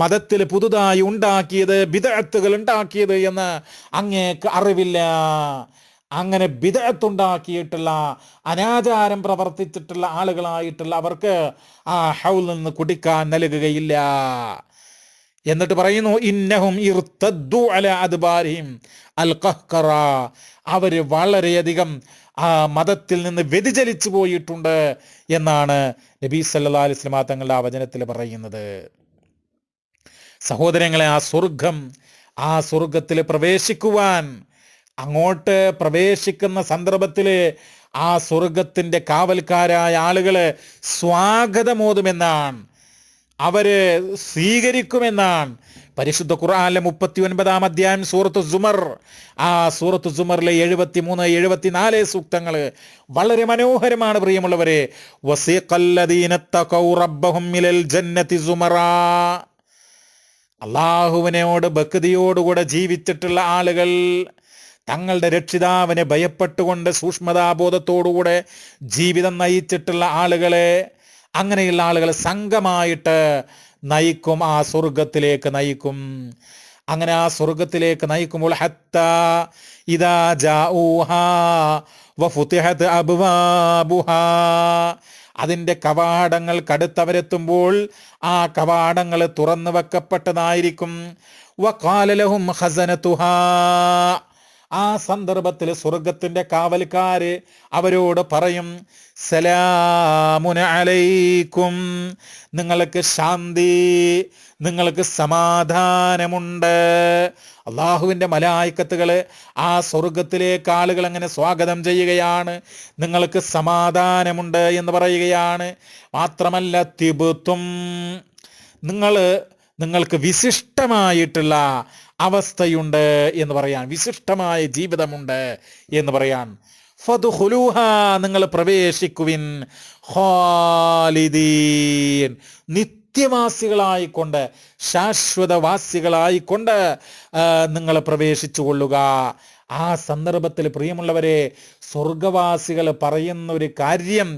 Speaker 1: മതത്തിൽ പുതുതായി ഉണ്ടാക്കിയത്, ബിദ്അത്തുകൾ ഉണ്ടാക്കിയത് എന്ന് അങ്ങേക്ക് അറിവില്ല. അങ്ങനെ ബിദ്അത്തുണ്ടാക്കിയിട്ടുള്ള, അനാചാരം പ്രവർത്തിച്ചിട്ടുള്ള ആളുകളായിട്ടുള്ള അവർക്ക് ആ ഹൗലിൽ നിന്ന് കുടിക്കാൻ നൽകുകയില്ല. എന്നിട്ട് പറയുന്നു, ഇന്നഹും ഇർതദ്ദു അലാ അദ്ബാരിഹിം അൽ ഖഹ്ഖറ, അവർ വളരെയധികം ആ മതത്തിൽ നിന്ന് വ്യതിചലിച്ചു പോയിട്ടുണ്ട് എന്നാണ് നബി സല്ലല്ലാഹു അലൈഹി വസല്ലം തങ്ങളുടെ ആ വചനത്തിൽ പറയുന്നത്. സഹോദരങ്ങളെ, ആ സ്വർഗത്തിൽ പ്രവേശിക്കുവാൻ, അങ്ങോട്ട് പ്രവേശിക്കുന്ന സന്ദർഭത്തിൽ ആ സ്വർഗത്തിൻ്റെ കാവൽക്കാരായ ആളുകള് സ്വാഗതമോതുമെന്നാണ്, അവര് സ്വീകരിക്കുമെന്നാണ് പരിശുദ്ധ ഖുർആനിലെ 39-ാം അധ്യായം സൂറത്ത് സുമർ, ആ സൂറത്ത് സുമറിലെ 73-74 സൂക്തങ്ങൾ വളരെ മനോഹരമാണ് പ്രിയമുള്ളവരെ. വസീഖല്ലദീന തഖൗ റബ്ബഹും മിനൽ ജന്നതി സുമറാ, അള്ളാഹുവിനോട് ഭക്തിയോടുകൂടെ ജീവിച്ചിട്ടുള്ള ആളുകൾ, തങ്ങളുടെ രക്ഷിതാവിനെ ഭയപ്പെട്ടുകൊണ്ട് സൂക്ഷ്മതാബോധത്തോടുകൂടെ ജീവിതം നയിച്ചിട്ടുള്ള ആളുകളെ, അങ്ങനെയുള്ള ആളുകൾ സംഘമായിട്ട് നയിക്കും, ആ സ്വർഗത്തിലേക്ക് നയിക്കും. അങ്ങനെ ആ സ്വർഗത്തിലേക്ക് നയിക്കുമ്പോൾ ഹത്താ ഇദാ ജാഊഹാ വഫുതിഹത് അബ്വാബുഹാ, അതിൻ്റെ കവാടങ്ങൾ കടുത്തവരെത്തുമ്പോൾ ആ കവാടങ്ങൾ തുറന്നു വെക്കപ്പെട്ടതായിരിക്കും. വഖാല ലഹും ഖസനതുഹാ, ആ സന്ദർഭത്തിൽ സ്വർഗത്തിൻ്റെ കാവൽക്കാര് അവരോട് പറയും, സലാമുൻ അലൈക്കും, നിങ്ങൾക്ക് ശാന്തി, നിങ്ങൾക്ക് സമാധാനമുണ്ട്. അള്ളാഹുവിൻ്റെ മലായിക്കത്തുകൾ ആ സ്വർഗത്തിലേക്ക് ആളുകൾ അങ്ങനെ സ്വാഗതം ചെയ്യുകയാണ്, നിങ്ങൾക്ക് സമാധാനമുണ്ട് എന്ന് പറയുകയാണ്. മാത്രമല്ല തിബുത്തും, നിങ്ങൾക്ക് വിശിഷ്ടമായിട്ടുള്ള അവസ്ഥയുണ്ട് എന്ന് പറയാൻ, വിശിഷ്ടമായ ജീവിതമുണ്ട് എന്ന് പറയാൻ. ഫദ്ഖുലൂഹ, നിങ്ങൾ പ്രവേശിക്കുവിൻ, ഖാലിദീൻ, നിത്യവാസികളായിക്കൊണ്ട്, ശാശ്വതവാസികളായിക്കൊണ്ട് നിങ്ങൾ പ്രവേശിച്ചു കൊള്ളുക. ആ സന്ദർഭത്തിൽ പ്രിയമുള്ളവരെ, സ്വർഗവാസികൾ പറയുന്ന ഒരു കാര്യം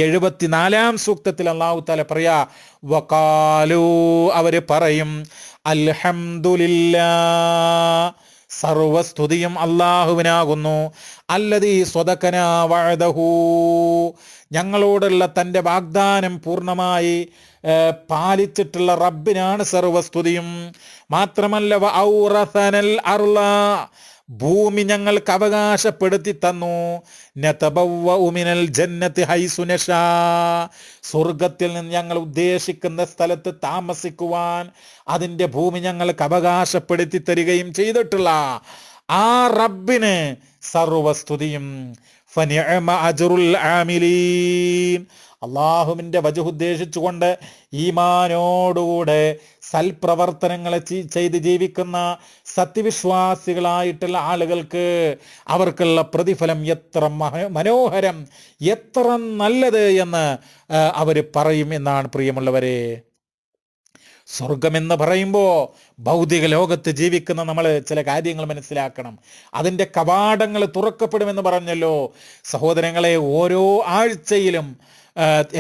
Speaker 1: 74-ാം സൂക്തത്തിൽ അല്ലാഹു തആല പറയാ, വഖാലു, അവര് പറയും, അൽഹംദുലില്ലാഹ്, സർവസ്തുതിയും അള്ളാഹുവിനാകുന്നു, അല്ലദീ സ്വദഖനാ വഅദഹു, ഞങ്ങളോടുള്ള തൻ്റെ വാഗ്ദാനം പൂർണ്ണമായി പാലിച്ചിട്ടുള്ള റബ്ബിനാണ് സർവസ്തുതിയും. മാത്രമല്ല വഔറസനൽ അർള, ഭൂമി ഞങ്ങൾക്ക് അവകാശപ്പെടുത്തി തന്നു. നതബവ്വഉ മിനൽ ജന്നത്തി ഹൈസു നശാ, സ്വർഗത്തിൽ നിന്ന് ഞങ്ങൾ ഉദ്ദേശിക്കുന്ന സ്ഥലത്ത് താമസിക്കുവാൻ അതിൻ്റെ ഭൂമി ഞങ്ങൾക്ക് അവകാശപ്പെടുത്തി തരികയും ചെയ്തിട്ടുള്ള ആ റബ്ബിന് സർവസ്തുതിയും. ഫനിഅമ അജ്റുൽ ആമിലീൻ, അള്ളാഹുവിൻ്റെ വജഹ് ഉദ്ദേശിച്ചുകൊണ്ട് ഈമാനോടുകൂടെ സൽപ്രവർത്തനങ്ങളെ ചെയ്ത് ജീവിക്കുന്ന സത്യവിശ്വാസികളായിട്ടുള്ള ആളുകൾക്ക് അവർക്കുള്ള പ്രതിഫലം എത്ര മനോഹരം, എത്ര നല്ലത് എന്ന് അവർ പറയും എന്നാണ് പ്രിയമുള്ളവരെ. സ്വർഗമെന്ന് പറയുമ്പോൾ ഭൗതിക ലോകത്ത് ജീവിക്കുന്ന നമ്മൾ ചില കാര്യങ്ങൾ മനസ്സിലാക്കണം. അതിൻ്റെ കവാടങ്ങൾ തുറക്കപ്പെടുമെന്ന് പറഞ്ഞല്ലോ സഹോദരങ്ങളെ. ഓരോ ആഴ്ചയിലും,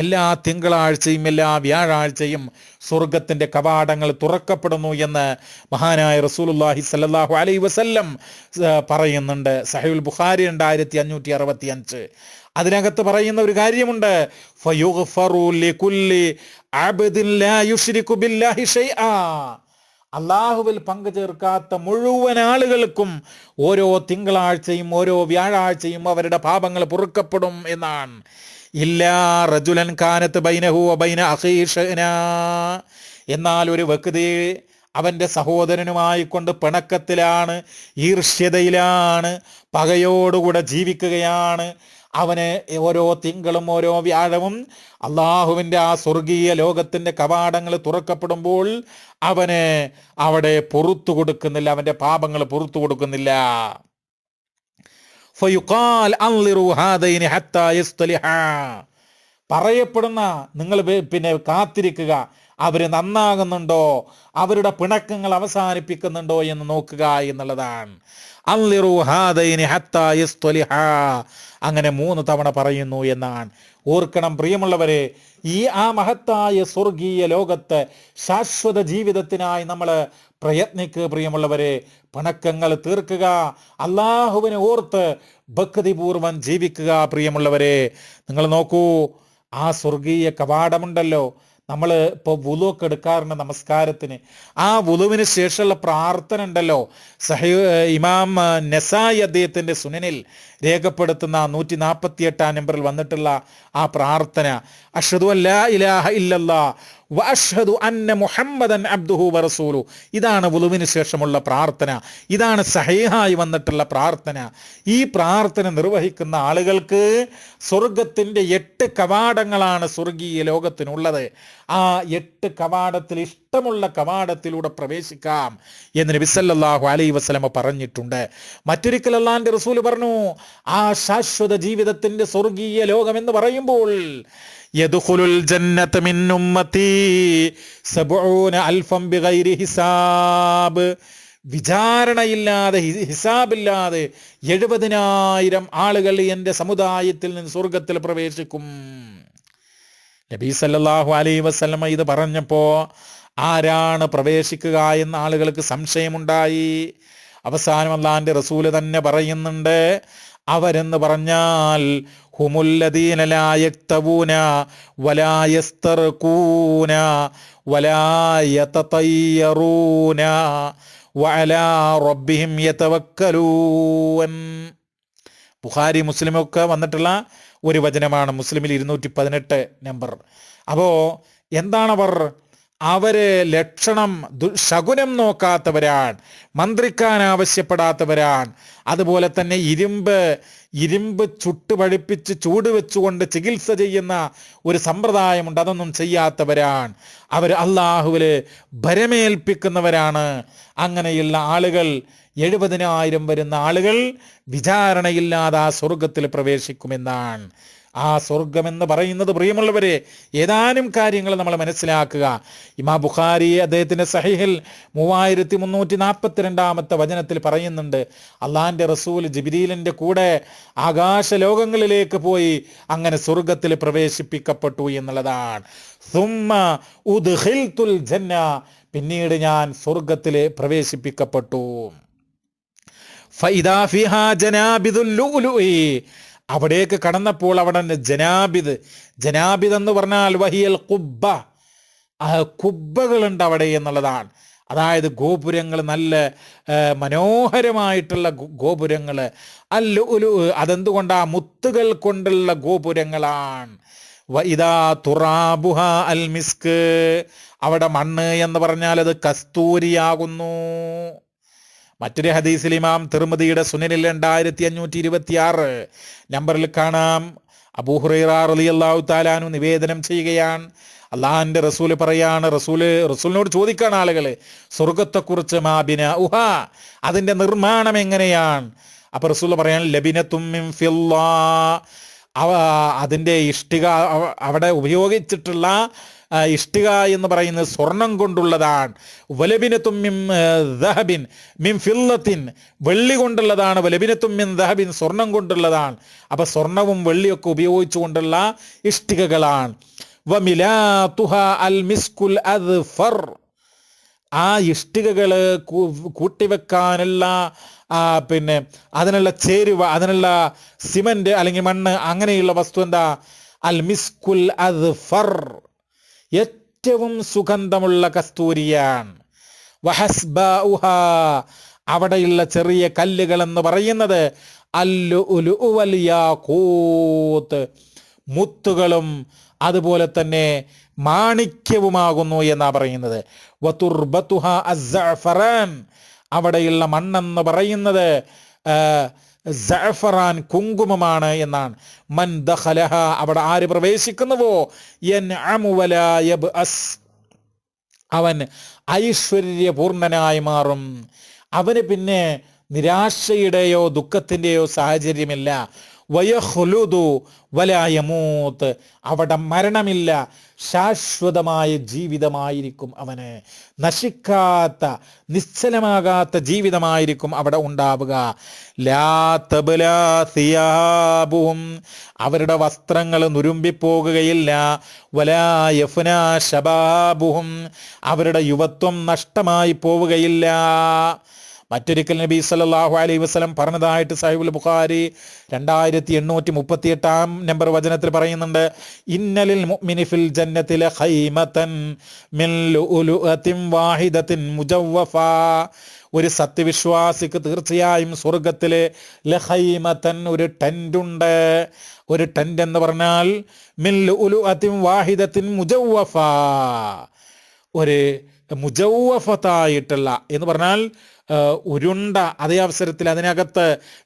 Speaker 1: എല്ലാ തിങ്കളാഴ്ചയും എല്ലാ വ്യാഴാഴ്ചയും സ്വർഗത്തിൻ്റെ കവാടങ്ങൾ തുറക്കപ്പെടുന്നു എന്ന് മഹാനായ റസൂലുള്ളാഹി സ്വല്ലല്ലാഹു അലൈഹി വസല്ലം പറയുന്നുണ്ട്. സഹീഹുൽ ബുഖാരി 2565. അതിനകത്ത് പറയുന്ന ഒരു കാര്യമുണ്ട്, ഫയുഗ്ഫറു ലികുല്ലി അബ്ദിൻ ലാ യുശ്രികു ബില്ലാഹി ഷൈആ, അള്ളാഹുവിൽ പങ്കു ചേർക്കാത്ത മുഴുവൻ ആളുകൾക്കും ഓരോ തിങ്കളാഴ്ചയും ഓരോ വ്യാഴാഴ്ചയും അവരുടെ പാപങ്ങൾ പൊറുക്കപ്പെടും എന്നാണ്. ഇല്ലാ റജുലൻ കാനത്ത് ബൈനഹു വബൈന അഖീ ഷഅ്നാ, എന്നാൽ ഒരു വ്യക്തി അവൻ്റെ സഹോദരനുമായി കൊണ്ട് പിണക്കത്തിലാണ്, ഈർഷ്യതയിലാണ്, പകയോടുകൂടെ ജീവിക്കുകയാണ്. അവന് ഓരോ തിങ്കളും ഓരോ വ്യാഴവും അള്ളാഹുവിൻ്റെ ആ സ്വർഗീയ ലോകത്തിൻ്റെ കവാടങ്ങൾ തുറക്കപ്പെടുമ്പോൾ അവന് അവിടെ പുറത്തു കൊടുക്കുന്നില്ല, അവൻ്റെ പാപങ്ങൾ പുറത്തു കൊടുക്കുന്നില്ല. ഫയുഖാൽ അൻളിറു ഹാദൈനി ഹത്താ യസ്തലിഹാ, പറയപ്പെടുന്ന നിങ്ങൾ പിന്നെ കാത്തിരിക്കുക, അവർ നന്നാകുന്നുണ്ടോ, അവരുടെ പിണക്കങ്ങൾ അവസാനിപ്പിക്കുന്നുണ്ടോ എന്ന് നോക്കുക എന്നുള്ളതാണ്. അൻളിറു ഹാദൈനി ഹത്താ യസ്തലിഹാ, അങ്ങനെ 3 തവണ പറയുന്നു എന്നാണ്. ഓർക്കണം പ്രിയമുള്ളവരെ, ആ മഹത്തായ സ്വർഗീയ ലോകത്ത് ശാശ്വത ജീവിതത്തിനായി നമ്മൾ പ്രയത്നിക്കുക പ്രിയമുള്ളവരെ. പിണക്കങ്ങൾ തീർക്കുക, അള്ളാഹുവിനെ ഓർത്ത് ഭക്തിപൂർവം ജീവിക്കുക പ്രിയമുള്ളവരെ. നിങ്ങൾ നോക്കൂ, ആ സ്വർഗീയ കവാടമുണ്ടല്ലോ, നമ്മൾ ഇപ്പോൾ വുളുവൊക്കെ എടുക്കാറുണ്ട് നമസ്കാരത്തിന്. ആ വുളുവിന് ശേഷമുള്ള പ്രാർത്ഥന ഉണ്ടല്ലോ, ഇമാം നസായി അദ്ദേഹത്തിൻ്റെ സുനനിൽ രേഖപ്പെടുത്തുന്ന 148 നമ്പറിൽ വന്നിട്ടുള്ള ആ പ്രാർത്ഥന, അഷ്ഹദു അല്ലാ ഇലാഹ ഇല്ലല്ലാഹ് വ അഷ്ഹദു അന്ന മുഹമ്മദൻ അബ്ദുഹു വറസൂലു, ഇതാണ് വുളുവിന് ശേഷമുള്ള പ്രാർത്ഥന. ഇതാണ് സഹീഹായി വന്നിട്ടുള്ള പ്രാർത്ഥന. ഈ പ്രാർത്ഥന നിർവഹിക്കുന്ന ആളുകൾക്ക് സ്വർഗത്തിൻ്റെ 8 കവാടങ്ങളാണ് സ്വർഗീയ ലോകത്തിനുള്ളത്. ആ 8 കവാടത്തിൽ ഇഷ്ടമുള്ള കവാടത്തിലൂടെ പ്രവേശിക്കാം എന്ന് നബി സല്ലല്ലാഹു അലൈഹി വസല്ലം പറഞ്ഞിട്ടുണ്ട്. മറ്റൊരിക്കൽ അല്ലാഹുവിൻ്റെ റസൂൽ പറഞ്ഞു, ആ ശാശ്വത ജീവിതത്തിൻ്റെ സ്വർഗീയ ലോകം എന്ന് പറയുമ്പോൾ യദ്ഖുലുൽ ജന്നത മിൻ ഉമ്മത്തി 70,000 ബിഗൈരി ഹിസാബ്, വിചാരണയില്ലാതെ ഹിസാബില്ലാതെ 70,000 ആളുകൾ എൻ്റെ സമുദായത്തിൽ നിന്ന് സ്വർഗത്തിൽ പ്രവേശിക്കും. നബി സല്ലല്ലാഹു അലൈഹി വസല്ലം ഇത് പറഞ്ഞപ്പോൾ ആരാണ് പ്രവേശിക്കുക എന്ന ആളുകൾക്ക് സംശയമുണ്ടായി. അവസാനം അല്ലാഹുവിൻ്റെ റസൂല് തന്നെ പറയുന്നുണ്ട്, അവരെന്ന് പറഞ്ഞാൽ ഹുമുല്ലദീന ലാ യക്തബൂന വലാ യസ്തർകൂന വലാ യതതയ്യറൂന വഅലാ റബ്ബിഹിം യതവക്കലൂൻ. ബുഖാരി മുസ്ലിമൊക്കെ വന്നിട്ടുള്ള ഒരു വചനമാണ്, മുസ്ലിമിൽ 218 നമ്പർ. അപ്പോൾ എന്താണവർ? അവര് ലക്ഷണം ശകുനം നോക്കാത്തവരാണ്, മന്ത്രിക്കാൻ ആവശ്യപ്പെടാത്തവരാണ്. അതുപോലെ തന്നെ ഇരുമ്പ് ചുട്ടുപഴുപ്പിച്ച് ചൂട് വെച്ചുകൊണ്ട് ചികിത്സ ചെയ്യുന്ന ഒരു സമ്പ്രദായമുണ്ട്, അതൊന്നും ചെയ്യാത്തവരാണ്. അവർ അള്ളാഹുവില് ഭരമേൽപ്പിക്കുന്നവരാണ്. അങ്ങനെയുള്ള ആളുകൾ 70,000 വരുന്ന ആളുകൾ വിചാരണയില്ലാതെ ആ സ്വർഗത്തിൽ പ്രവേശിക്കുമെന്നാണ്. ആ സ്വർഗമെന്ന് പറയുന്നത് പ്രിയമുള്ളവരെ, ഏതാനും കാര്യങ്ങൾ നമ്മൾ മനസ്സിലാക്കുക. ഇമാം ബുഖാരി അദ്ദേഹത്തിൻ്റെ സഹീഹിൽ 3342 വചനത്തിൽ പറയുന്നുണ്ട്, അള്ളാഹിൻ്റെ റസൂൽ ജിബ്രീലിൻ്റെ കൂടെ ആകാശലോകങ്ങളിലേക്ക് പോയി അങ്ങനെ സ്വർഗത്തിൽ പ്രവേശിപ്പിക്കപ്പെട്ടു എന്നുള്ളതാണ്. സുമ്മ ഉദ്ഖിൽതുൽ ജന്ന, പിന്നീട് ഞാൻ സ്വർഗത്തിൽ പ്രവേശിപ്പിക്കപ്പെട്ടു. ഫഇദാ ഫിഹാ ജനാബിദുൽ ലുഅ്ലുഇ, അവിടേക്ക് കടന്നപ്പോൾ അവിടെ ജനാബിദ് എന്ന് പറഞ്ഞാൽ വഹിയൽ ഖുബ്ബ, കുബ്ബകളുണ്ട് അവിടെ എന്നുള്ളതാണ്. അതായത് ഗോപുരങ്ങൾ നല്ല മനോഹരമായിട്ടുള്ള ഗോപുരങ്ങൾ. അല്ലുഉലു, അതെന്തുകൊണ്ടാ? മുത്തുകൾ കൊണ്ടുള്ള ഗോപുരങ്ങളാണ്. ഇദാ തുറാബുഹ അൽ മിസ്ക്, അവിടെ മണ്ണ് എന്ന് പറഞ്ഞാൽ അത് കസ്തൂരിയാകുന്നു. മറ്റൊരു ഹദീസിൽ ഇമാം തിർമിദിയുടെ സുനനിൽ 2526 നമ്പറിൽ കാണാം, അബൂ ഹുറൈറ റളിയല്ലാഹു തആല അൻഹു നിവേദനം ചെയ്യുകയാണ്, അള്ളാഹിന്റെ റസൂൽ പറയാണ്, റസൂലിനോട് ചോദിക്കാണ് ആളുകൾ സ്വർഗത്തെക്കുറിച്ച്, മാ ബിനാഉഹ, അതിന്റെ നിർമ്മാണം എങ്ങനെയാണ്? അപ്പൊ റസൂൽ പറയാൻ, ലബിനത്തും മിൻ ഫില്ലാ, അതിന്റെ ഇഷ്ടിക, അവിടെ ഉപയോഗിച്ചിട്ടുള്ള ഇഷ്ടിക എന്ന് പറയുന്നത് സ്വർണം കൊണ്ടുള്ളതാണ്. വലബിനത്തും മിൻ ദഹബിൻ മിൻ ഫില്ലത്തിൻ, വെള്ളി കൊണ്ടുള്ളതാണ്. വലബിനത്തും മിൻ ദഹബിൻ, സ്വർണം കൊണ്ടുള്ളതാണ്. അപ്പൊ സ്വർണവും വെള്ളിയൊക്കെ ഉപയോഗിച്ചുകൊണ്ടുള്ള ഇഷ്ടികകളാണ്. വമിലാതുഹ അൽ മിസ്കുൽ അദ്ഫർ, ആ ഇഷ്ടികകൾ കൂട്ടിവെക്കാനുള്ള പിന്നെ അതിനുള്ള ചേരുവ, അതിനുള്ള സിമന്റ് അല്ലെങ്കിൽ മണ്ണ്, അങ്ങനെയുള്ള വസ്തു എന്താ? അൽ മിസ്കുൽ അദ്ഫർ, ഏറ്റവും സുഗന്ധമുള്ള കസ്തൂരിയാണ്. വഹസ്ബാഉഹ, അവിടെയുള്ള ചെറിയ കല്ലുകൾ എന്ന് പറയുന്നത് അല്ലുഉലു വൽ യാഖൂത്ത്, മുത്തുകളും അതുപോലെ തന്നെ മാണിക്യവുമാകുന്നു എന്നാ പറയുന്നത്. വതുർബതുഹ അസ്സഅഫറാൻ, അവിടെയുള്ള മണ്ണെന്ന് പറയുന്നത് സഅഫറാൻ, കുങ്കുമമാണ് എന്നാണ്. മൻ ദഖലഹ, അവിടെ ആര് പ്രവേശിക്കുന്നുവോ, യൻഅമു വലാ യബ്അസ്, അവൻ ഐശ്വര്യപൂർണനായി മാറും. അവന് പിന്നെ നിരാശയുടെയോ ദുഃഖത്തിൻ്റെയോ സാഹചര്യമില്ല. വയഖ്ലുദു വലാ യമൂത്ത്, അവിടെ മരണമില്ല, ശാശ്വതമായ ജീവിതമായിരിക്കും അവന്, നശിക്കാത്ത നിശ്ചലമാകാത്ത ജീവിതമായിരിക്കും അവിടെ ഉണ്ടാവുക. ലാ തബ്ലാ സിയാബുഹും, അവരുടെ വസ്ത്രങ്ങൾ നുരുമ്പിപ്പോകുകയില്ല. വലാ യഫ്നാ ശബാബുഹും, അവരുടെ യുവത്വം നഷ്ടമായി പോവുകയില്ല. മറ്റൊരിക്കൽ നബി സല്ലല്ലാഹു അലൈഹി വസല്ലം പറഞ്ഞതായിട്ട് സഹീഹുൽ ബുഖാരി 2838 നമ്പർ വചനത്തിൽ പറയുന്നുണ്ട്, ഇന്നലിൽ മുഅ്മിനി ഫിൽ ജന്നതി ലഖൈമതൻ മിൻ ലുഉലുഅത്തിൻ വാഹിദത്തിൻ മുജവ്വഫ, ഒരു സത്യവിശ്വാസിക്ക് തീർച്ചയായും സ്വർഗത്തിലെ ലഖൈമതൻ, ഒരു ടെൻ്റുണ്ട്. ഒരു ടെൻ്റ് എന്ന് പറഞ്ഞാൽ മിൻ ലുഉലുഅത്തിൻ വാഹിദത്തിൻ മുജവ്വഫ, ഒരു മുജവ്വഫത്തായിട്ടുള്ള എന്ന് പറഞ്ഞാൽ ഉരുണ്ട, അതേ അവസരത്തിൽ അതിനകത്ത്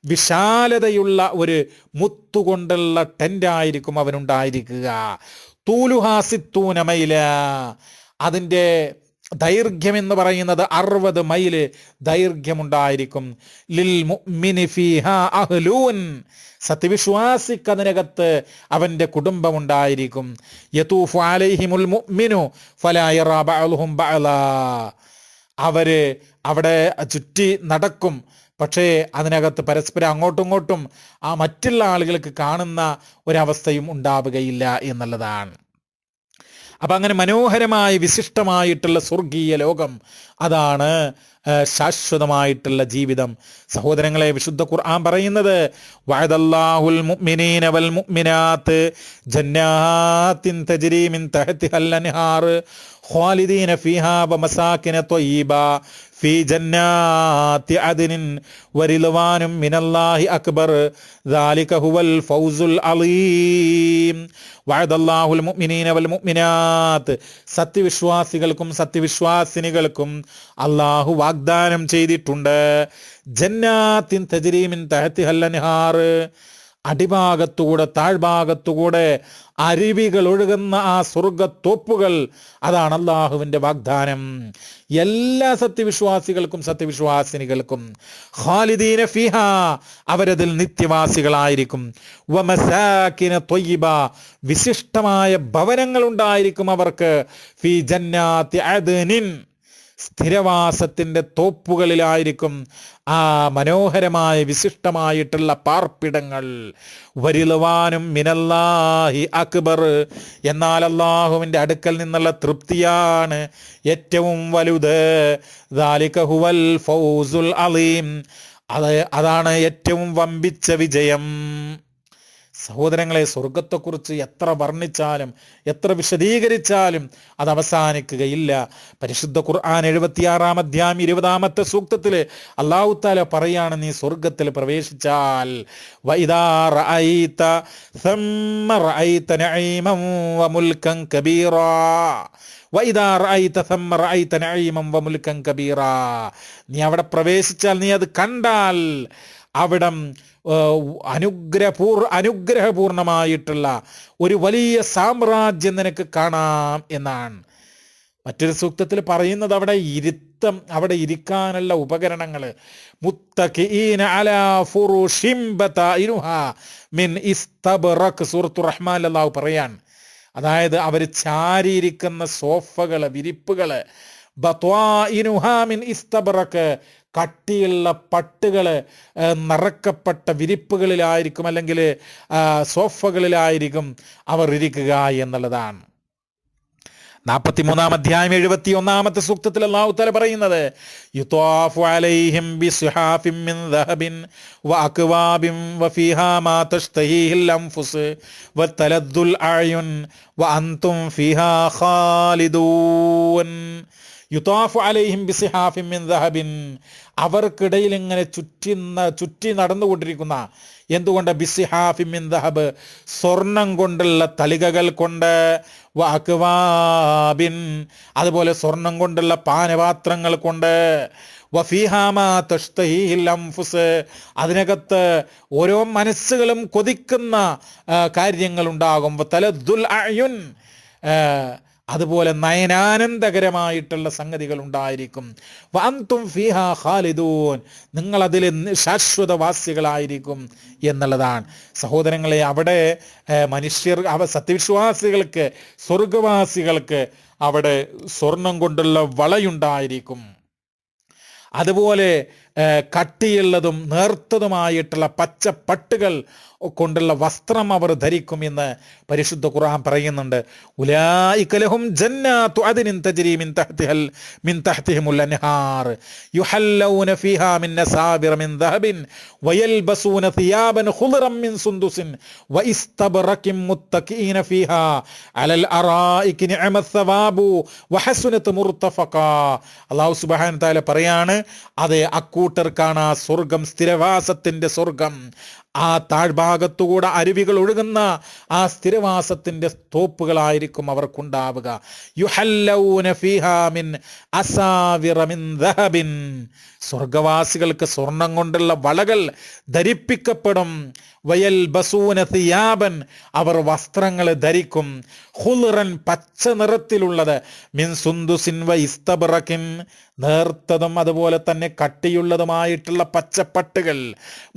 Speaker 1: വിശാലതയുള്ള ഒരു മുത്തുകൊണ്ടുള്ള ടെൻ്റായിരിക്കും അവനുണ്ടായിരിക്കുക. തൂലുഹാസിത്തൂന മൈല, അതിൻ്റെ ദൈർഘ്യം എന്ന് പറയുന്നത് 60 മൈല് ദൈർഘ്യമുണ്ടായിരിക്കും. ലിൽ മുഅ്മിനി ഫീഹാ അഹ്ലൂൻ, സത്യവിശ്വാസിക്ക് അതിനകത്ത് അവൻ്റെ കുടുംബമുണ്ടായിരിക്കും. യതൂഫു അലൈഹിമുൽ മുഅ്മിനു ഫലാ യറാ ബഅലുഹും ബഅലാ, അവര് അവിടെ ചുറ്റി നടക്കും, പക്ഷേ അതിനകത്ത് പരസ്പരം അങ്ങോട്ടും ഇങ്ങോട്ടും ആ മറ്റുള്ള ആളുകൾക്ക് കാണുന്ന ഒരവസ്ഥയും ഉണ്ടാവുകയില്ല എന്നുള്ളതാണ്. അപ്പം അങ്ങനെ മനോഹരമായ വിശിഷ്ടമായിട്ടുള്ള സ്വർഗീയ ലോകം, അതാണ് ശാശ്വതമായിട്ടുള്ള ജീവിതം. സഹോദരങ്ങളെ, വിശുദ്ധ ഖുർആൻ പറയുന്നത്, വഅദല്ലാഹുൽ മുഅ്മിനീന വൽ മുഅ്മിനാത്ത് ജന്നാത്തിൻ തജ്രി മിൻ തഹ്തിഹൽ അൻഹാർ ഖാലിദീന ഫീഹാ വമസാകിന ത്വയ്യിബ ഫീ ജന്നാത്തി അദ്നിൻ വറിദ്വാനും മിനല്ലാഹി അക്ബർ ദാലിക ഹുവൽ ഫൗസുൽ അലീം. വഅദല്ലാഹുൽ മുഅ്മിനീന വൽ മുഅ്മിനാത്ത്, സത്യവിശ്വാസികൾക്കും സത്യവിശ്വാസിനികൾക്കും അല്ലാഹു വാഗ്ദാനം ചെയ്തിട്ടുണ്ട്. ജന്നാത്തിൻ തജ്രി മിൻ തഹ്തിഹൽ അൻഹാർ, അടിഭാഗത്തുകൂടെ താഴ്ഭാഗത്തുകൂടെ അരുവികൾ ഒഴുകുന്ന ആ സ്വർഗത്തോപ്പുകൾ, അതാണ് അള്ളാഹുവിൻ്റെ വാഗ്ദാനം എല്ലാ സത്യവിശ്വാസികൾക്കും സത്യവിശ്വാസിനികൾക്കും. ഖാലിദീന ഫീഹാ, അവരതിൽ നിത്യവാസികളായിരിക്കും. വമസാകിന ത്വയ്യിബ, വിശിഷ്ടമായ ഭവനങ്ങൾ ഉണ്ടായിരിക്കും അവർക്ക്. ഫീ ജന്നാത്തി അദ്നിൻ, സ്ഥിരവാസത്തിൻ്റെ തോപ്പുകളിലായിരിക്കും ആ മനോഹരമായ വിശിഷ്ടമായിട്ടുള്ള പാർപ്പിടങ്ങൾ. വരിളുവാനും മിനല്ലാഹി അക്ബർ, എന്നാൽ അല്ലാഹുവിൻ്റെ അടുക്കൽ നിന്നുള്ള തൃപ്തിയാണ് ഏറ്റവും വലുത്. ദാലിക ഹുവൽ ഫൗസുൽ അലീം, അതാണ് ഏറ്റവും വമ്പിച്ച വിജയം. സഹോദരങ്ങളെ, സ്വർഗത്തെക്കുറിച്ച് എത്ര വർണ്ണിച്ചാലും എത്ര വിശദീകരിച്ചാലും അത് അവസാനിക്കുകയില്ല. പരിശുദ്ധ ഖുർആൻ 76-ാം അധ്യായം 20-ാമത്തെ സൂക്തത്തിൽ അല്ലാഹു തആല പറയാണ്, നീ സ്വർഗത്തിൽ പ്രവേശിച്ചാൽ വഇദാ റഅയ്ത സമ്മ റഅയ്ത നഈമൻ വമുൽകൻ കബീറാ വഇദാ റഅയ്ത സമ്മ റഅയ്ത നഈമൻ വമുൽകൻ കബീറാ. നീ അവിടെ പ്രവേശിച്ചാൽ, നീ അത് കണ്ടാൽ അവിടം അനുഗ്രഹപൂർണമായിട്ടുള്ള ഒരു വലിയ സാമ്രാജ്യം നിനക്ക് കാണാം എന്നാണ്. മറ്റൊരു സൂക്തത്തിൽ പറയുന്നത് അവിടെ ഇരുത്തം, അവിടെ ഇരിക്കാനുള്ള ഉപകരണങ്ങൾ, മുത്തഖീന അലാ ഫുറുഷിൻ ബതാഇനുഹാ മിൻ ഇസ്തബ്റഖ്, സൂറത്തുർ റഹ്മാനിൽ അല്ലാഹു പറയാൻ, അതായത് അവർ ചാരിയിരിക്കുന്ന സോഫകള്, വിരിപ്പുകള്, ബത്വാഇനുഹാ മിൻ ഇസ്തബ്റഖ്, കട്ടിയുള്ള പട്ടുകൾ നിറക്കപ്പെട്ട വിരിപ്പുകളിലായിരിക്കും, അല്ലെങ്കിൽ സോഫകളിലായിരിക്കും അവർ ഇരിക്കുക എന്നുള്ളതാണ്. 43-ാം അധ്യായം 71-ാമത്തെ സൂക്തത്തിൽ അല്ലാഹു തആല പറയുന്നത്, യുത്വാഫു അലൈഹിം ബിസ്ഹാഫിൻ മിൻ ദഹബിൻ വഅക്വാബിൻ വഫീഹാ മാ തഷ്തഹീഹിൽ അൻഫുസ് വതലദ്ദുൽ അഅ്യുൻ വഅൻതും ഫീഹാ ഖാലിദൂൻ. യുത്വാഫു അലൈഹിം ബിസ്ഹാഫിൻ മിൻ ദഹബിൻ, അവർക്കിടയിൽ ഇങ്ങനെ ചുറ്റി നടന്നുകൊണ്ടിരിക്കുന്ന, എന്തുകൊണ്ട്? ബിസ്ഹാഫിൻ മിൻ ദഹബ്, സ്വർണം കൊണ്ടുള്ള തളികകൾ കൊണ്ട്, വഅക്വാബിൻ, അതുപോലെ സ്വർണം കൊണ്ടുള്ള പാനപാത്രങ്ങൾ കൊണ്ട്, വഫീഹാ മാ തഷ്തഹീഹിൽ അൻഫുസ്, അതിനകത്ത് ഓരോ മനസ്സുകളും കൊതിക്കുന്ന കാര്യങ്ങളുണ്ടാകും. വതലദ്ദുൽ അഅ്യുൻ, അതുപോലെ നയനാനന്ദകരമായിട്ടുള്ള സംഗതികൾ ഉണ്ടായിരിക്കും. വഅൻതും ഫീഹാ ഖാലിദൂൻ, നിങ്ങൾ അതിൽ ശാശ്വതവാസികളായിരിക്കും എന്നുള്ളതാണ്. സഹോദരങ്ങളെ, അവിടെ മനുഷ്യർ, സത്യവിശ്വാസികൾക്ക്, സ്വർഗവാസികൾക്ക് അവിടെ സ്വർണം കൊണ്ടുള്ള വളയുണ്ടായിരിക്കും. അതുപോലെ കട്ടിയുള്ളതും നേർത്തതുമായിട്ടുള്ള പച്ചപ്പട്ടുകൾ കൊണ്ടുള്ള വസ്ത്രം അവർ ധരിക്കും എന്ന് പരിശുദ്ധ ഖുർആൻ പറയുന്നുണ്ട്. ഉലൈക ലഹും ജന്നാത്തു അദ്നിൻ തജ്രി മിൻ തഹ്തിഹിമുൽ അൻഹാർ യുഹല്ലൗന ഫീഹാ മിൻ അസാബിറ മിൻ ദഹബിൻ വയൽബസൂന സിയാബൻ ഖുദ്റൻ മിൻ സുന്ദുസിൻ വഇസ്തബ്റകിൻ മുത്തഖീന ഫീഹാ അലൽ അറായികി നിഅമത് സവാബു വഹസുനത് മുർതഫഖാ. അല്ലാഹു സുബ്ഹാനഹു തആല പറയാണ്, അതെ, അക്കൂട്ടർക്കാണ് ആ സ്വർഗം, സ്ഥിരവാസത്തിന്റെ സ്വർഗം. ആ താഴ്ഭാഗത്തുകൂടെ അരുവികൾ ഒഴുകുന്ന ആ സ്ഥിരവാസത്തിന്റെ തോപ്പുകളായിരിക്കും അവർക്കുണ്ടാവുക. യുഹല്ലൗന ഫീഹാ മിൻ അസാവിറ മിൻ ദഹബിൻ, സ്വർഗവാസികൾക്ക് സ്വർണം കൊണ്ടുള്ള വളകൾ ധരിപ്പിക്കപ്പെടും. വയൽബസൂന സിയാബൻ, അവർ വസ്ത്രങ്ങൾ ധരിക്കും. ഖുൽറൻ, പച്ച നിറത്തിലുള്ളത്. മിൻ സുന്ദുസിൻ വ ഇസ്തബ്റകിൻ, നേർത്തതും അതുപോലെ തന്നെ കട്ടിയുള്ളതുമായിട്ടുള്ള പച്ചപ്പട്ടുകൾ.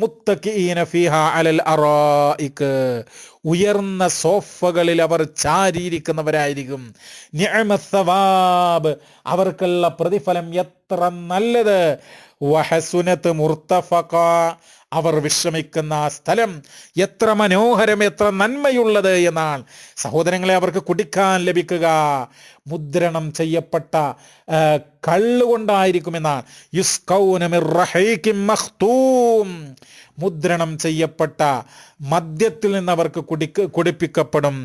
Speaker 1: മുത്തഖീന ഫീഹാ അലൽ അറായിക്, ഉയർന്ന സോഫകളിൽ അവർ ചാരിയിരിക്കുന്നവരായിരിക്കും. നിഅമത് സവാബ്, അവർക്കുള്ള പ്രതിഫലം എത്ര നല്ലത്. വഹസുനത് മുർതഫഖാ, അവർ വിശ്രമിക്കുന്ന ആ സ്ഥലം എത്ര മനോഹരം, എത്ര നന്മയുള്ളത് എന്നാണ്. സഹോദരങ്ങളെ, അവർക്ക് കുടിക്കാൻ ലഭിക്കുക മുദ്രണം ചെയ്യപ്പെട്ട കള്ളുകൊണ്ടായിരിക്കുമെന്നാണ്. യുസ്കൗന മിർ റഹീഖിൻ മഖ്തൂം, മുദ്രണം ചെയ്യപ്പെട്ട മദ്യത്തിൽ നിന്ന് അവർക്ക് കുടിപ്പിക്കപ്പെടും.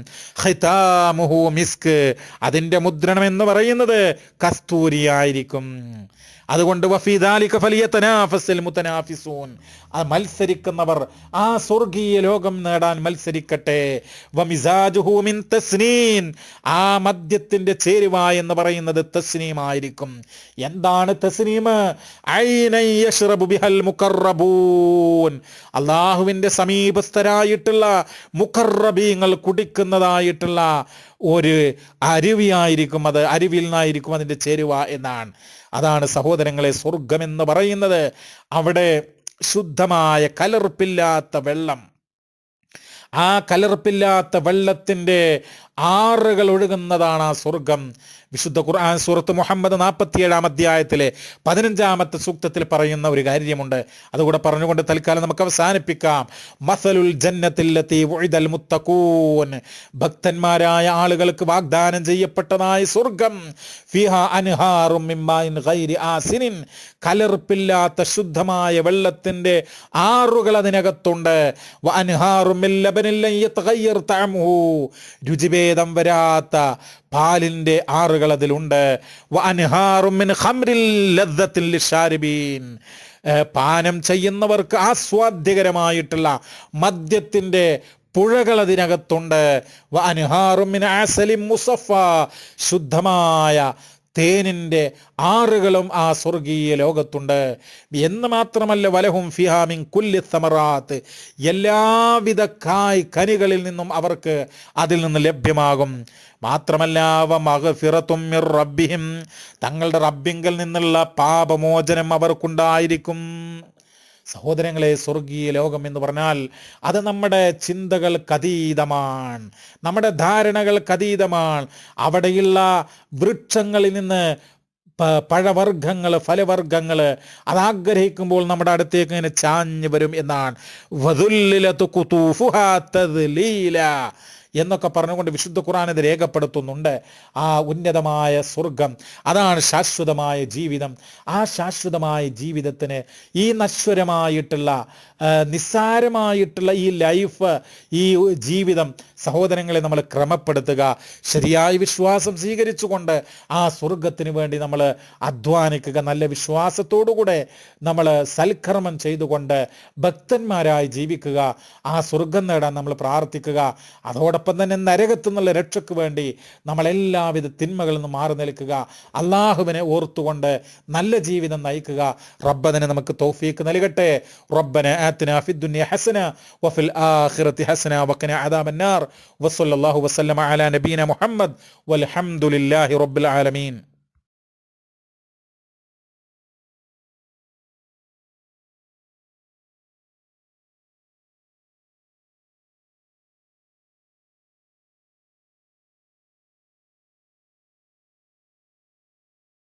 Speaker 1: ഖിതാമുഹു മിസ്ക്, അതിൻ്റെ മുദ്രണം എന്ന് പറയുന്നത് കസ്തൂരിയായിരിക്കും. അതുകൊണ്ട് വഫീ ദാലിക ഫലിയതനാഫസിൽ മുതനാഫിസൂൻ, ആ മത്സരിക്കുന്നവർ ആ സ്വർഗീയ ലോകം നേടാൻ മത്സരിക്കട്ടെ. വമിസാജുഹു മിൻ തസ്നീൻ, ആ മദ്യത്തിന്റെ ചേരുവ എന്ന് പറയുന്നത് തസ്നീം ആയിരിക്കും. എന്താണ് തസ്നീം? ഐനൻ യശ്റബു ബിഹൽ മുഖറബൂൻ, അല്ലാഹുവിന്റെ സമീപസ്ഥരായിട്ടുള്ള മുഖറബീങ്ങൾ കുടിക്കുന്നതായിട്ടുള്ള ഒരു അരുവിയായിരിക്കും. അത് അരുവിൽ നിന്നായിരിക്കും അതിൻ്റെ ചേരുവ എന്നാണ്. അതാണ് സഹോദരങ്ങളെ സ്വർഗം എന്ന് പറയുന്നത്. അവിടെ ശുദ്ധമായ കലർപ്പില്ലാത്ത വെള്ളം, ആ കലർപ്പില്ലാത്ത വെള്ളത്തിൻ്റെ ആറുകൾ ഒഴുകുന്നതാണ് ആ സ്വർഗം. വിശുദ്ധ ഖുർആൻ സൂറത്ത് മുഹമ്മദ് 47 അധ്യായത്തിലെ 15 സൂക്തത്തിൽ പറയുന്ന ഒരു കാര്യമുണ്ട്. അതുകൂടെ പറഞ്ഞുകൊണ്ട് തൽക്കാലം നമുക്ക് അവസാനിപ്പിക്കാം. മസലുൽ ജന്നത്തില്ലത്തി വുഇദൽ മുത്തഖൂൻ, ഭക്തന്മാരായ ആളുകൾക്ക് വാഗ്ദാനം ചെയ്യപ്പെട്ടതായ സ്വർഗം. ഫിഹാ അൻഹാറും മിൻ മാഇൻ ഗൈരി ആസിനിൻ, കലർപ്പില്ലാത്ത ശുദ്ധമായ വെള്ളത്തിന്റെ ആറുകൾ അതിനകത്തുണ്ട്. വ അൻഹാറും മിൻ ലബനിൻ ലൻ യതഗയ്യർ തഅമുഹു, രുചിഭേദം വരാത്ത പാലിന്റെ ആറുകൾ അതിലുണ്ട്. വ അൻഹാറും മിൻ ഖംറിൽ ലദ്ദത്തിൻ ലിശാരിബീൻ, പാനം ചെയ്യുന്നവർക്ക് ആസ്വാദ്യകരമായിട്ടുള്ള മദ്യത്തിന്റെ പുഴകൾ അതിനകത്തുണ്ട്. വ അൻഹാറും മിൻ അസലിൻ മുസഫ, ശുദ്ധമായ തേനിന്റെ ആറുകളും ആ സ്വർഗീയ ലോകത്തുണ്ട് എന്ന് മാത്രമല്ല, വലഹും ഫിഹാ മിൻ കുല്ലി സമറാത്ത്, എല്ലാവിധ കനികളിൽ നിന്നും അവർക്ക് അതിൽ നിന്ന് ലഭ്യമാകും. മാത്രമല്ല വ മഗ്ഫിറത്തും മിർ റബ്ബിഹിം, തങ്ങളുടെ റബ്ബിങ്കൽ നിന്നുള്ള പാപമോചനം അവർക്കുണ്ടായിരിക്കും. സഹോദരങ്ങളെ, സ്വർഗീയ ലോകം എന്ന് പറഞ്ഞാൽ അത് നമ്മുടെ ചിന്തകൾക്കതീതമാണ്, നമ്മുടെ ധാരണകൾക്കതീതമാണ്. അവിടെയുള്ള വൃക്ഷങ്ങളിൽ നിന്ന് പഴവർഗ്ഗങ്ങൾ, ഫലവർഗ്ഗങ്ങൾ അതാഗ്രഹിക്കുമ്പോൾ നമ്മുടെ അടുത്തേക്ക് ഇങ്ങനെ ചാഞ്ഞു വരും എന്നാണ്. വദുല്ലിലതു ഖുതൂഫുഹാ തദ്ലീല എന്നൊക്കെ പറഞ്ഞുകൊണ്ട് വിശുദ്ധ ഖുർആൻ ഇത് രേഖപ്പെടുത്തുന്നുണ്ട്. ആ ഉന്നതമായ സ്വർഗം, അതാണ് ശാശ്വതമായ ജീവിതം. ആ ശാശ്വതമായ ജീവിതത്തിന് ഈ നശ്വരമായിട്ടുള്ള നിസ്സാരമായിട്ടുള്ള ഈ ലൈഫ്, ഈ ജീവിതം സഹോദരങ്ങളെ നമ്മൾ ക്രമപ്പെടുത്തുക. ശരിയായ വിശ്വാസം സ്വീകരിച്ചുകൊണ്ട് ആ സ്വർഗത്തിന് വേണ്ടി നമ്മൾ അധ്വാനിക്കുക. നല്ല വിശ്വാസത്തോടുകൂടെ നമ്മൾ സൽക്കർമ്മം ചെയ്തുകൊണ്ട് ഭക്തന്മാരായി ജീവിക്കുക. ആ സ്വർഗം നേടാൻ നമ്മൾ പ്രാർത്ഥിക്കുക. അതോടൊപ്പം തന്നെ നരകത്തു നിന്നുള്ള രക്ഷയ്ക്ക് വേണ്ടി നമ്മൾ എല്ലാവിധ തിന്മകളിൽ നിന്ന് മാറി നിൽക്കുക. അള്ളാഹുവിനെ ഓർത്തുകൊണ്ട് നല്ല ജീവിതം നയിക്കുക. റബ്ബനെ നമുക്ക് തൗഫീക്ക് നൽകട്ടെ. റബ്ബന ആതിനാ ഫിദ്ദുനിയ ഹസന വഫിൽ ആഖിറതി ഹസന വഖിനാ അദാബന്നാർ. വസല്ലല്ലാഹു വസല്ലമ അലാ നബീന മുഹമ്മദ് വൽഹംദുലില്ലാഹി റബ്ബിൽ ആലമീൻ.